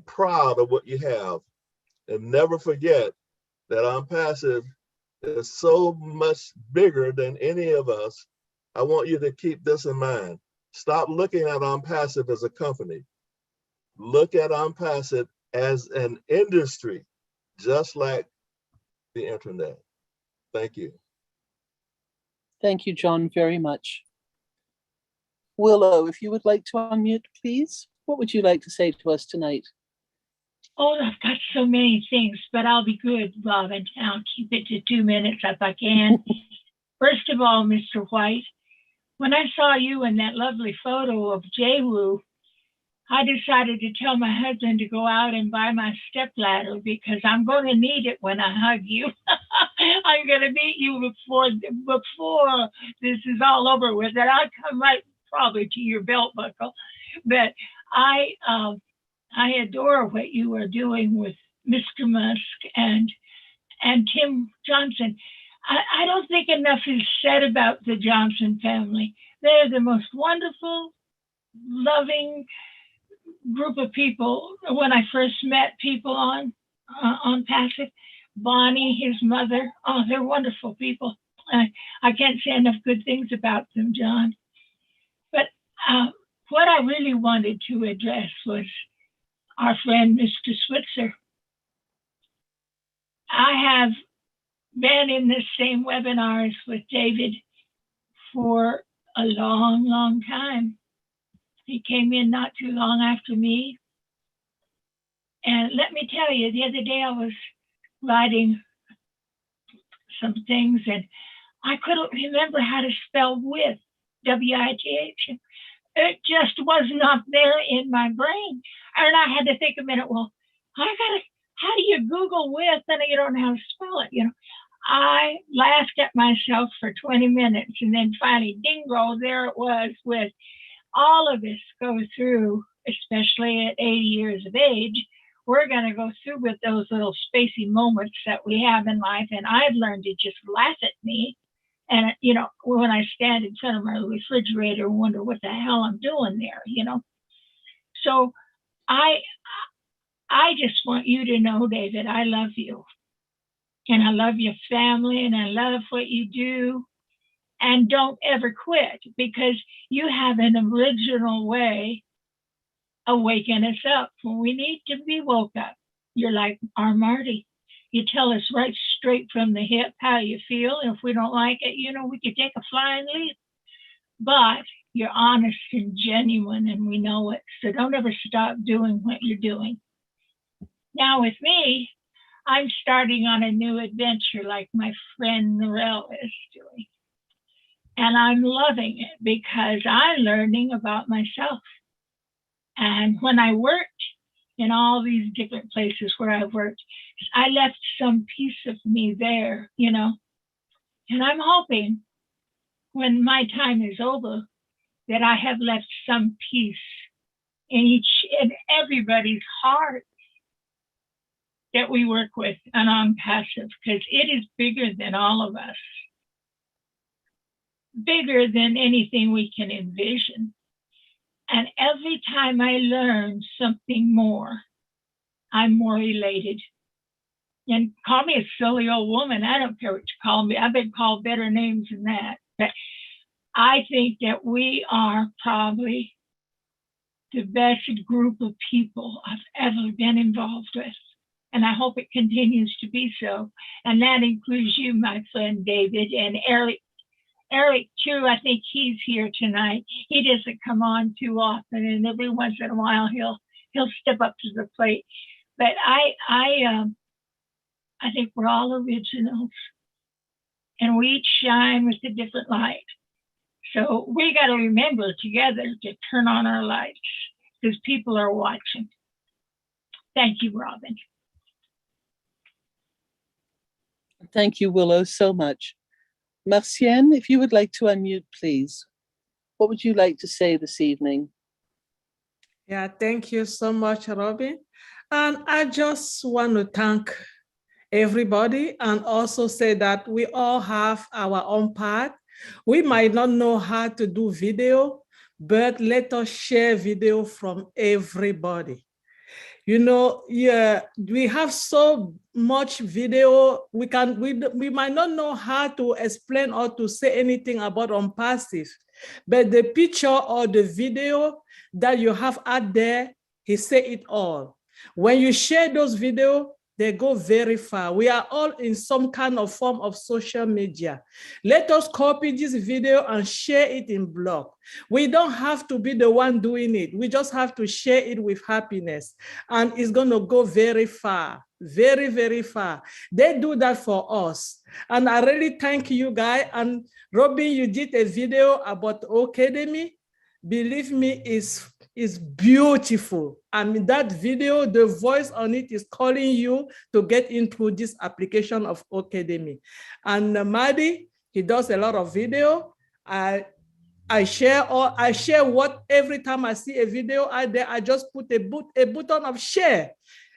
proud of what you have, and never forget that ONPASSIVE is so much bigger than any of us. I want you to keep this in mind. Stop looking at ONPASSIVE as a company. Look at ONPASSIVE as an industry, just like the internet. Thank you. Thank you, John, very much. Willow, if you would like to unmute, please. What would you like to say to us tonight? Oh, I've got so many things, but I'll be good, Robin. I'll keep it to 2 minutes if I can. First of all, Mr. White, when I saw you in that lovely photo of Jaywoo, I decided to tell my husband to go out and buy my stepladder because I'm going to need it when I hug you. I'm going to meet you before this is all over with. And I'll come right probably to your belt buckle. But I adore what you are doing with Mr. Musk and Tim Johnson. I don't think enough is said about the Johnson family. They're the most wonderful, loving group of people. When I first met people on ONPASSIVE, Bonnie, his mother, oh, they're wonderful people. I can't say enough good things about them, John. But what I really wanted to address was our friend, Mr. Switzer. I have been in the same webinars with David for a long, long time. He came in not too long after me. And let me tell you, the other day I was writing some things and I couldn't remember how to spell with, W-I-T-H. It just was not there in my brain. And I had to think a minute, well, how do you Google with and you don't know how to spell it, you know? I laughed at myself for 20 minutes and then finally, dingo, there it was with all of us go through, especially at 80 years of age, we're going to go through with those little spacey moments that we have in life. And I've learned to just laugh at me. And, you know, when I stand in front of my refrigerator and wonder what the hell I'm doing there, you know. So I just want you to know, David, I love you. And I love your family and I love what you do. And don't ever quit because you have an original way of waking us up when we need to be woke up. You're like our Marty. You tell us right straight from the hip how you feel. If we don't like it, you know, we could take a flying leap. But you're honest and genuine and we know it. So don't ever stop doing what you're doing. Now with me, I'm starting on a new adventure like my friend Norel is doing. And I'm loving it because I'm learning about myself. And when I worked in all these different places where I've worked, I left some piece of me there, you know. And I'm hoping when my time is over that I have left some piece in everybody's heart that we work with and ONPASSIVE, because it is bigger than all of us. Bigger than anything we can envision. And every time I learn something more, I'm more elated. And call me a silly old woman. I don't care what you call me. I've been called better names than that. But I think that we are probably the best group of people I've ever been involved with. And I hope it continues to be so. And that includes you, my friend David, and Eric. Eric, too, I think he's here tonight. He doesn't come on too often, and every once in a while he'll step up to the plate. But I think we're all originals, and we each shine with a different light. So we got to remember together to turn on our lights because people are watching. Thank you, Robin. Thank you, Willow, so much. Marcienne, if you would like to unmute, please. What would you like to say this evening? Yeah, thank you so much, Robin. And I just want to thank everybody and also say that we all have our own path. We might not know how to do video, but let us share video from everybody. You know, yeah, we have so much video. We might not know how to explain or to say anything about ONPASSIVE, but the picture or the video that you have out there, he said it all. When you share those videos, they go very far. We are all in some kind of form of social media. Let us copy this video and share it in blog. We don't have to be the one doing it. We just have to share it with happiness, and it's going to go very far. very, very far. They do that for us. And I really thank you guys. And Robin, you did a video about Academy. Believe me, it's beautiful. I mean, that video, the voice on it is calling you to get into this application of Academy. And Marty, he does a lot of video. I share what every time I see a video out there, I just put a button of share.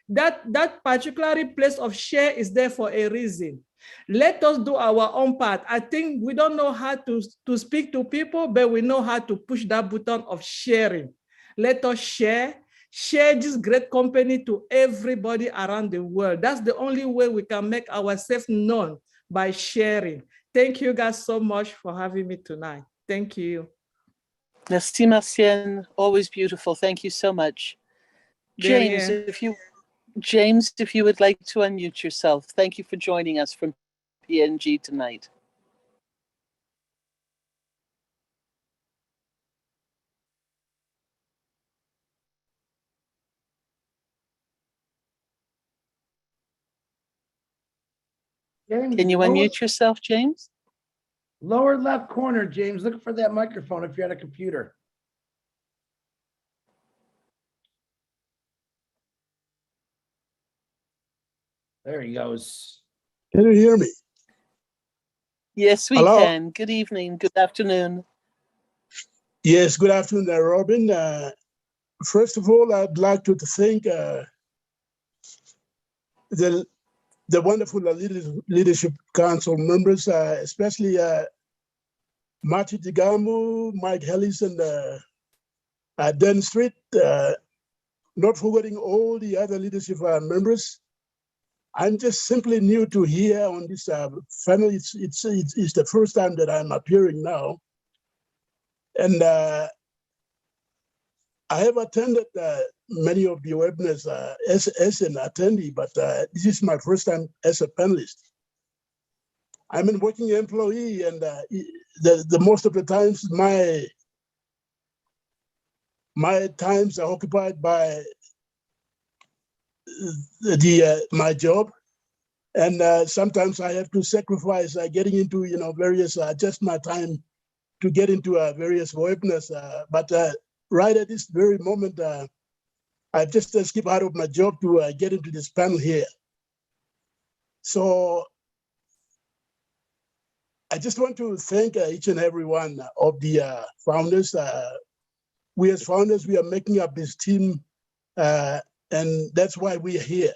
That particular place of share is there for a reason. Let us do our own part. I think we don't know how to speak to people, but we know how to push that button of sharing. Let us share this great company to everybody around the world. That's the only way we can make ourselves known, by sharing. Thank you guys so much for having me tonight. Thank you. Merci, Marcienne. Always beautiful. Thank you so much. James, if you would like to unmute yourself. Thank you for joining us from PNG tonight. James, Can you unmute yourself, James? Lower left corner, James. Look for that microphone if you're at a computer. There he goes. Can you hear me? Yes, we Hello? can. Good evening. Good afternoon. Yes, good afternoon, Robin. First of all, I'd like to thank the wonderful leadership council members, especially Marty Tigamu, Mike Ellis, and Dan Street, not forgetting all the other leadership members. I'm just simply new to here on this family. It's the first time that I'm appearing now. And I have attended many of the webinars as an attendee, but this is my first time as a panelist. I'm a working employee, and the most of the times my times are occupied by my job, and sometimes I have to sacrifice getting into various adjust my time to get into various webinars. But right at this very moment, I've just skipped out of my job to get into this panel here. So I just want to thank each and every one of the founders. We as founders, we are making up this team, and that's why we are here.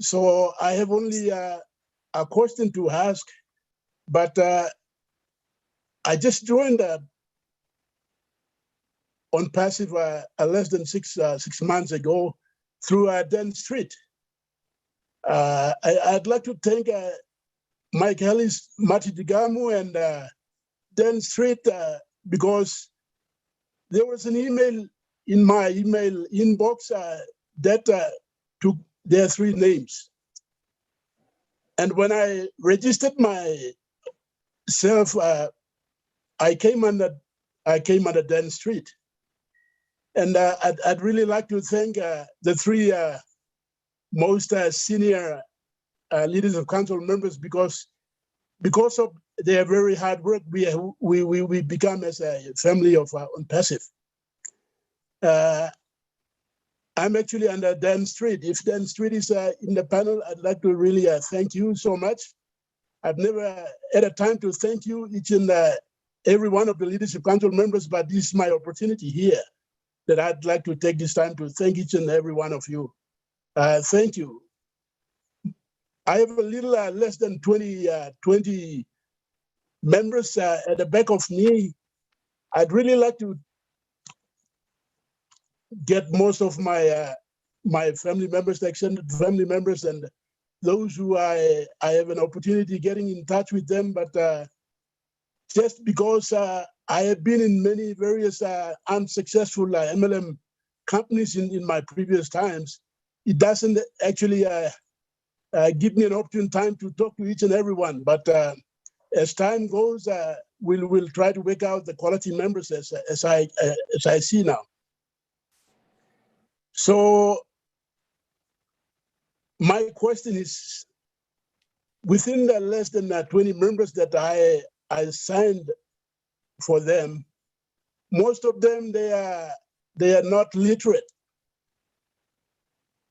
So I have only a question to ask, but I just joined ONPASSIVE less than six months ago through Dan Street. I'd like to thank Mike Ellis, Marty Digamu, and Dan Street because there was an email in my email inbox that took their three names. And when I registered myself, I came under Dan Street. And I'd really like to thank the three most senior leaders of council members because of their very hard work, we become as a family of ONPASSIVE. I'm actually under Dan Street. If Dan Street is in the panel, I'd like to really thank you so much. I've never had a time to thank you, each and every one of the leadership council members, but this is my opportunity here that I'd like to take this time to thank each and every one of you. Thank you. I have a little less than 20 members at the back of me. I'd really like to get most of my my family members, extended family members, and those who I have an opportunity getting in touch with them. But just because I have been in many various unsuccessful MLM companies in my previous times, it doesn't actually give me an opportune time to talk to each and every one. But as time goes, we'll try to work out the quality members as I see now. So my question is, within the less than 20 members that I signed for them, most of them, they are not literate.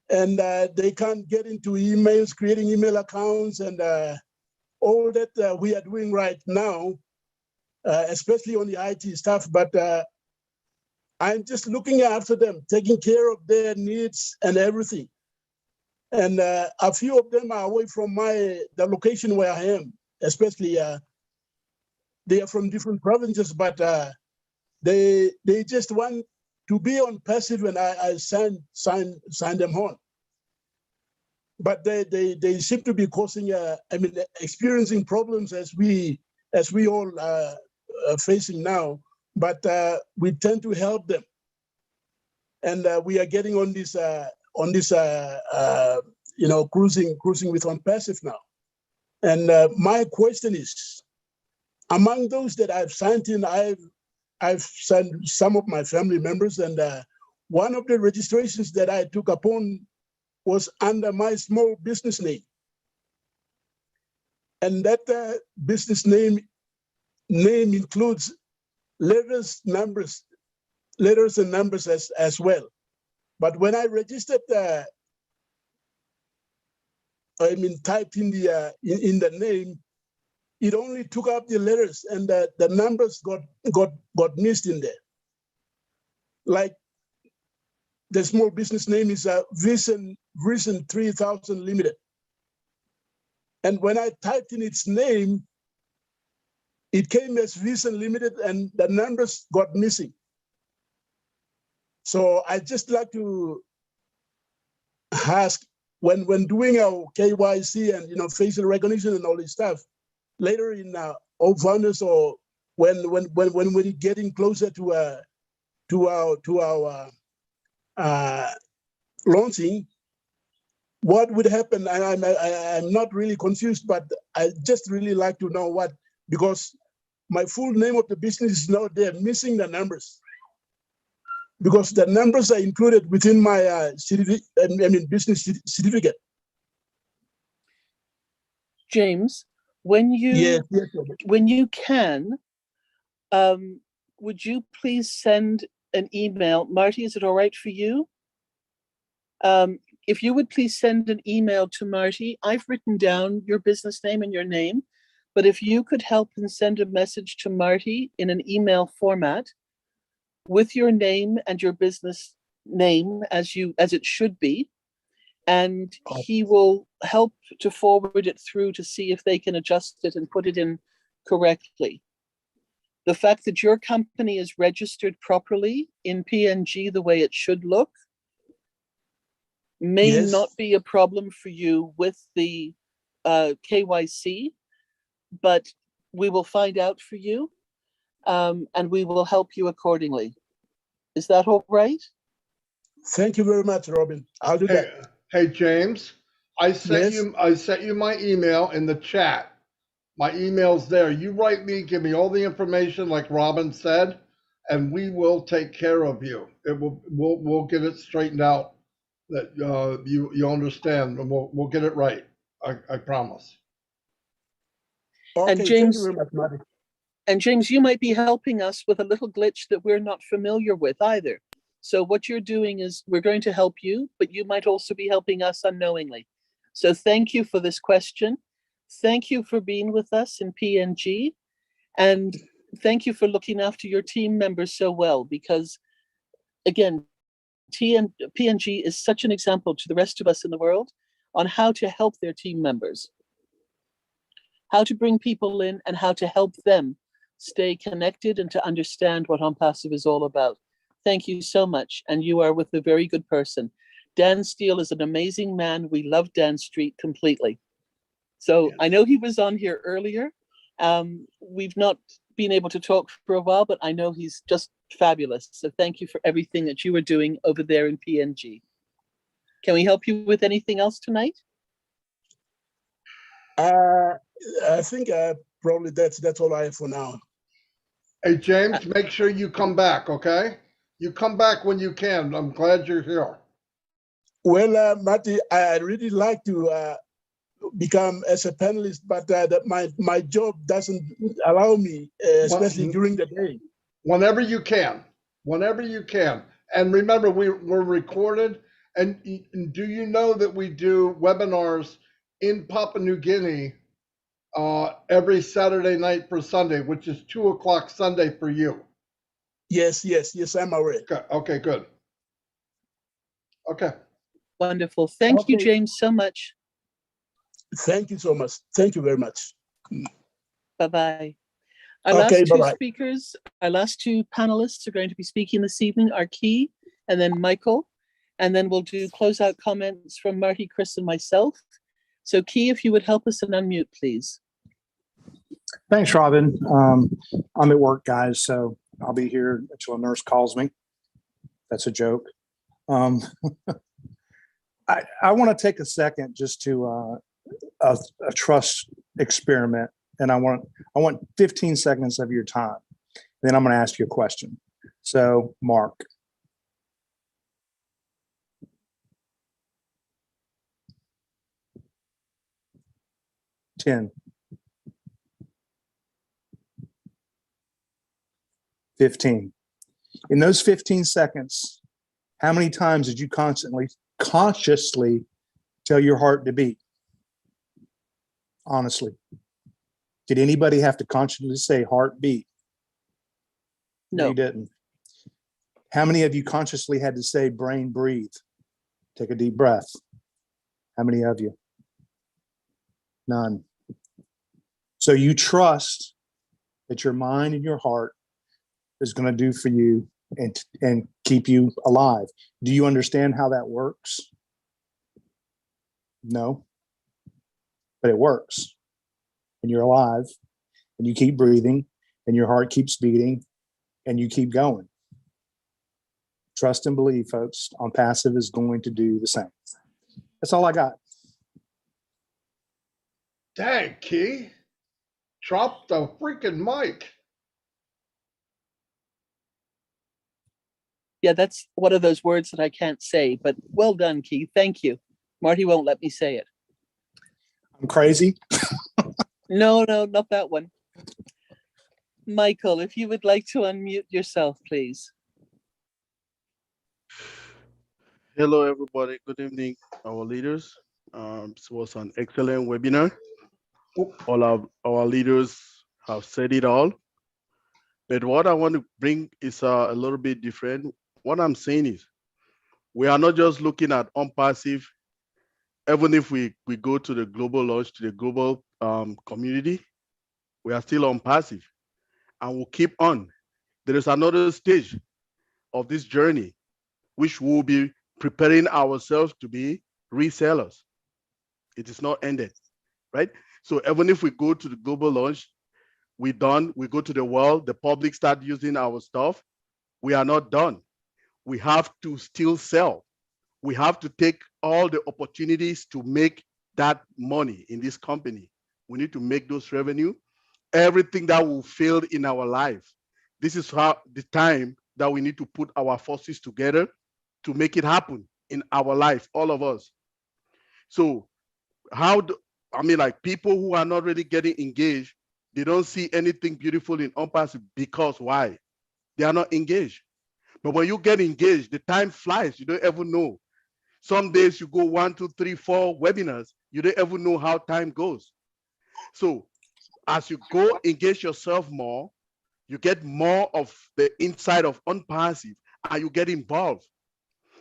And they can't get into emails, creating email accounts, and all that we are doing right now, especially on the IT stuff. But I'm just looking after them, taking care of their needs and everything. And a few of them are away from the location where I am, especially they are from different provinces, but they just want to be on passive, and I sign them on. But they seem to be causing, experiencing problems as we all are facing now. But we tend to help them, and we are getting on this cruising with ONPASSIVE now. And my question is, among those that I've signed in, I've signed some of my family members, and one of the registrations that I took upon was under my small business name. And that business name includes letters and numbers as well. But when I registered, typed in the name, it only took up the letters, and the numbers got missed in there. Like the small business name is Vision 3000 Limited. And when I typed in its name, it came as Vision Limited, and the numbers got missing. So I just like to ask, when doing our KYC and facial recognition and all this stuff, later in founders, or when we're getting closer to our launching, what would happen? And I'm not really confused, but I just really like to know what, because my full name of the business is now there, missing the numbers, because the numbers are included within my business certificate. James, when you Yes. when you can, would you please send an email? Marty, is it all right for you? If you would please send an email to Marty. I've written down your business name and your name, but if you could help and send a message to Marty in an email format with your name and your business name as it should be, and he will help to forward it through to see if they can adjust it and put it in correctly. The fact that your company is registered properly in PNG the way it should look may not be a problem for you with the KYC, but we will find out for you, and we will help you accordingly. Is that all right? Thank you very much, Robin. I'll do that. Hey, James, I sent you my email in the chat. My email's there. You write me, give me all the information like Robin said, and we will take care of you. We'll get it straightened out, that you understand, and we'll get it right. I promise. Okay, and James, thank you very much, Marty. And James, you might be helping us with a little glitch that we're not familiar with either. So what you're doing is we're going to help you, but you might also be helping us unknowingly. So thank you for this question. Thank you for being with us in PNG. And thank you for looking after your team members so well, because again, PNG is such an example to the rest of us in the world on how to help their team members, how to bring people in and how to help them stay connected and to understand what ONPASSIVE is all about. Thank you so much. And you are with a very good person. Dan Steele is an amazing man. We love Dan Street completely. So I know he was on here earlier. We've not been able to talk for a while, but I know he's just fabulous. So thank you for everything that you are doing over there in PNG. Can we help you with anything else tonight? I think probably that's all I have for now. Hey, James, make sure you come back, okay? You come back when you can. I'm glad you're here. Well, Marty, I really like to become as a panelist, but my job doesn't allow me, especially during the day. Whenever you can, whenever you can. And remember, we're recorded. And do you know that we do webinars in Papua New Guinea every Saturday night for Sunday, which is 2 o'clock Sunday for you? Yes, I'm aware. Okay, good. Okay. Wonderful. Thank you, Okay. James, so much. Thank you so much. Thank you very much. Bye-bye. Our Okay, last two bye-bye. speakers, our last two panelists are going to be speaking this evening are Key and then Michael. And then we'll do closeout comments from Marty, Chris, and myself. So Key, if you would help us and unmute, please. Thanks, Robin. I'm at work, guys, so I'll be here until a nurse calls me. That's a joke. I want to take a second just to a trust experiment, and I want 15 seconds of your time. Then I'm going to ask you a question. So, Mark. $10. 15. In those 15 seconds, how many times did you consciously tell your heart to beat? Honestly. Did anybody have to consciously say heartbeat? No. You didn't. How many of you consciously had to say brain breathe? Take a deep breath. How many of you? None. So you trust that your mind and your heart is going to do for you and keep you alive. Do you understand how that works? No, but it works. And you're alive and you keep breathing and your heart keeps beating and you keep going. Trust and believe, folks. ONPASSIVE is going to do the same. That's all I got. Dang, Key. Drop the freaking mic. Yeah, that's one of those words that I can't say, but well done, Key. Thank you. Marty won't let me say it. I'm crazy. No, not that one. Michael, if you would like to unmute yourself, please. Hello, everybody. Good evening, our leaders. This was an excellent webinar. All of our leaders have said it all. But what I want to bring is a little bit different. What I'm saying is, we are not just looking at ONPASSIVE. Even if we go to the global launch, to the global community, we are still ONPASSIVE. And we'll keep on. There is another stage of this journey, which we'll be preparing ourselves to be resellers. It is not ended, right? So even if we go to the global launch, we go to the world, the public start using our stuff, we are not done. We have to still sell. We have to take all the opportunities to make that money in this company. We need to make those revenue. Everything that will fail in our life. This is how the time that we need to put our forces together to make it happen in our life, all of us. So people who are not really getting engaged, they don't see anything beautiful in ONPASSIVE because why? They are not engaged. But when you get engaged, the time flies. You don't ever know. Some days you go 1, 2, 3, 4 webinars. You don't ever know how time goes. So as you go engage yourself more, you get more of the inside of ONPASSIVE and you get involved.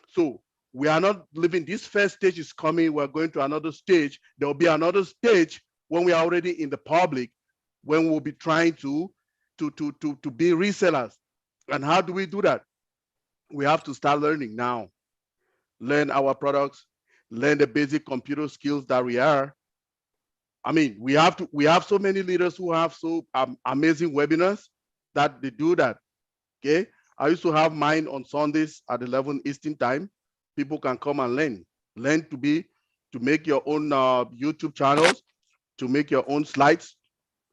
So we are not living, this first stage is coming, we're going to another stage. There will be another stage when we are already in the public, when we'll be trying to be resellers. And how do we do that? We have to start learning now. Learn our products, learn the basic computer skills that we are. I mean, we have so many leaders who have so amazing webinars that they do that, okay? I used to have mine on Sundays at 11 Eastern time. People can come and learn to make your own YouTube channels, to make your own slides.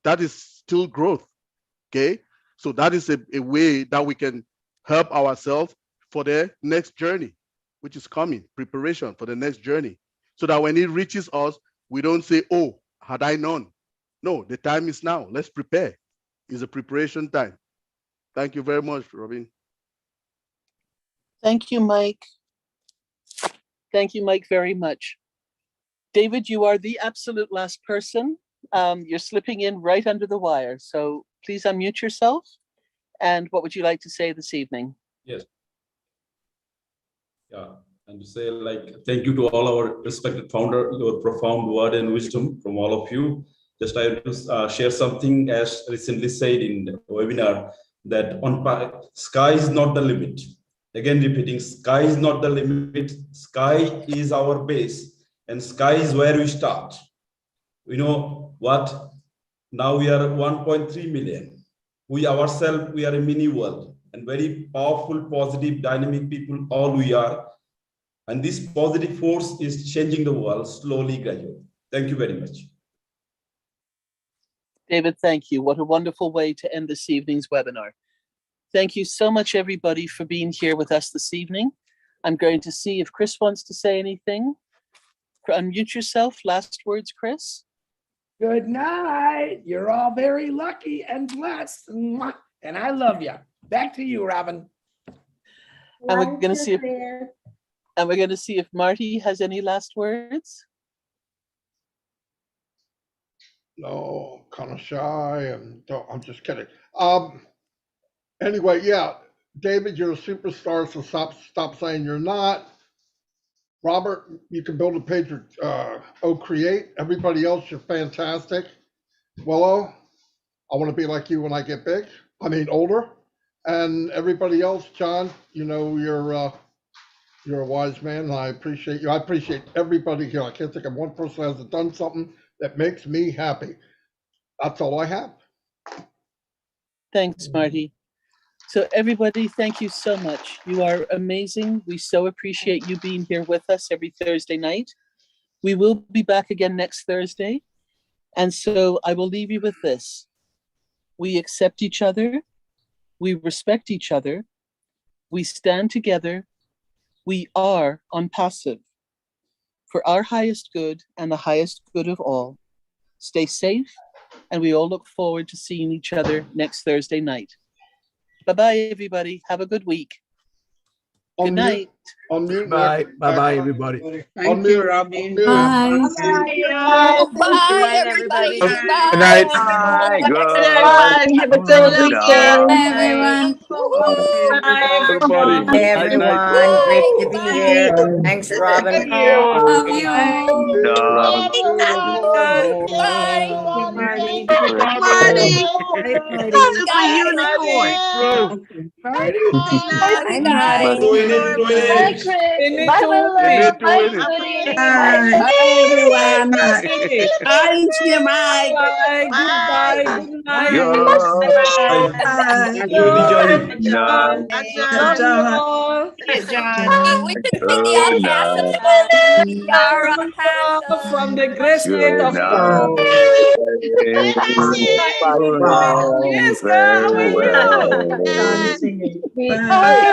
That is still growth, okay? So that is a way that we can help ourselves for the next journey. which is coming, preparation for the next journey, so that when it reaches us, we don't say, oh, had I known. No, the time is now. Let's prepare. It's a preparation time. Thank you very much, Robin. Thank you, Mike. Thank you, Mike, very much. David, you are the absolute last person. You're slipping in right under the wire. So please unmute yourself. And what would you like to say this evening? Yes. Yeah, and to say thank you to all our respected founder, your profound word and wisdom from all of you. Just I want to share something as recently said in the webinar that sky is not the limit. Again, repeating, sky is not the limit. Sky is our base and sky is where we start. We know what, now we are 1.3 million. We ourselves, we are a mini world and very powerful, positive, dynamic people, all we are. And this positive force is changing the world slowly, gradually. Thank you very much. David, thank you. What a wonderful way to end this evening's webinar. Thank you so much, everybody, for being here with us this evening. I'm going to see if Chris wants to say anything. Unmute yourself. Last words, Chris. Good night. You're all very lucky and blessed. And I love you. Back to you, Robin. And we're going to see if Marty has any last words. No, kind of shy and I'm just kidding. Anyway, yeah, David, you're a superstar, so stop saying you're not. Robert, you can build a page with Create. Everybody else, you're fantastic. Willow, I want to be like you when I get big. I mean, older. And everybody else, John, you know, you're a wise man, and I appreciate you. I appreciate everybody here. I can't think of one person that hasn't done something that makes me happy. That's all I have. Thanks, Marty. So everybody, thank you so much. You are amazing. We so appreciate you being here with us every Thursday night. We will be back again next Thursday. And so I will leave you with this. We accept each other. We respect each other. We stand together. We are ONPASSIVE. For our highest good and the highest good of all. Stay safe, and we all look forward to seeing each other next Thursday night. Bye-bye, everybody. Have a good week. Good night. Bye. Bye-bye, everybody. Thank you, Robin. Bye. Bye, everybody. Good night. Bye. Everyone, have a good weekend. Bye, everyone. Everybody. Hey, Night, night. everyone. Great to be here. Bye. Thanks, Robin. Love you. Marty. Marty. Super unicorn. Hi, Marty. Bye, Chris. Bye, Willow. Bye, Goody. Bye, everyone. Bye, Mike. Bye. Good night. Good Bye. John. John. We could be the ONPASSIVE family. We are ONPASSIve. From the great state of Bye. Yes, how are you? Bye.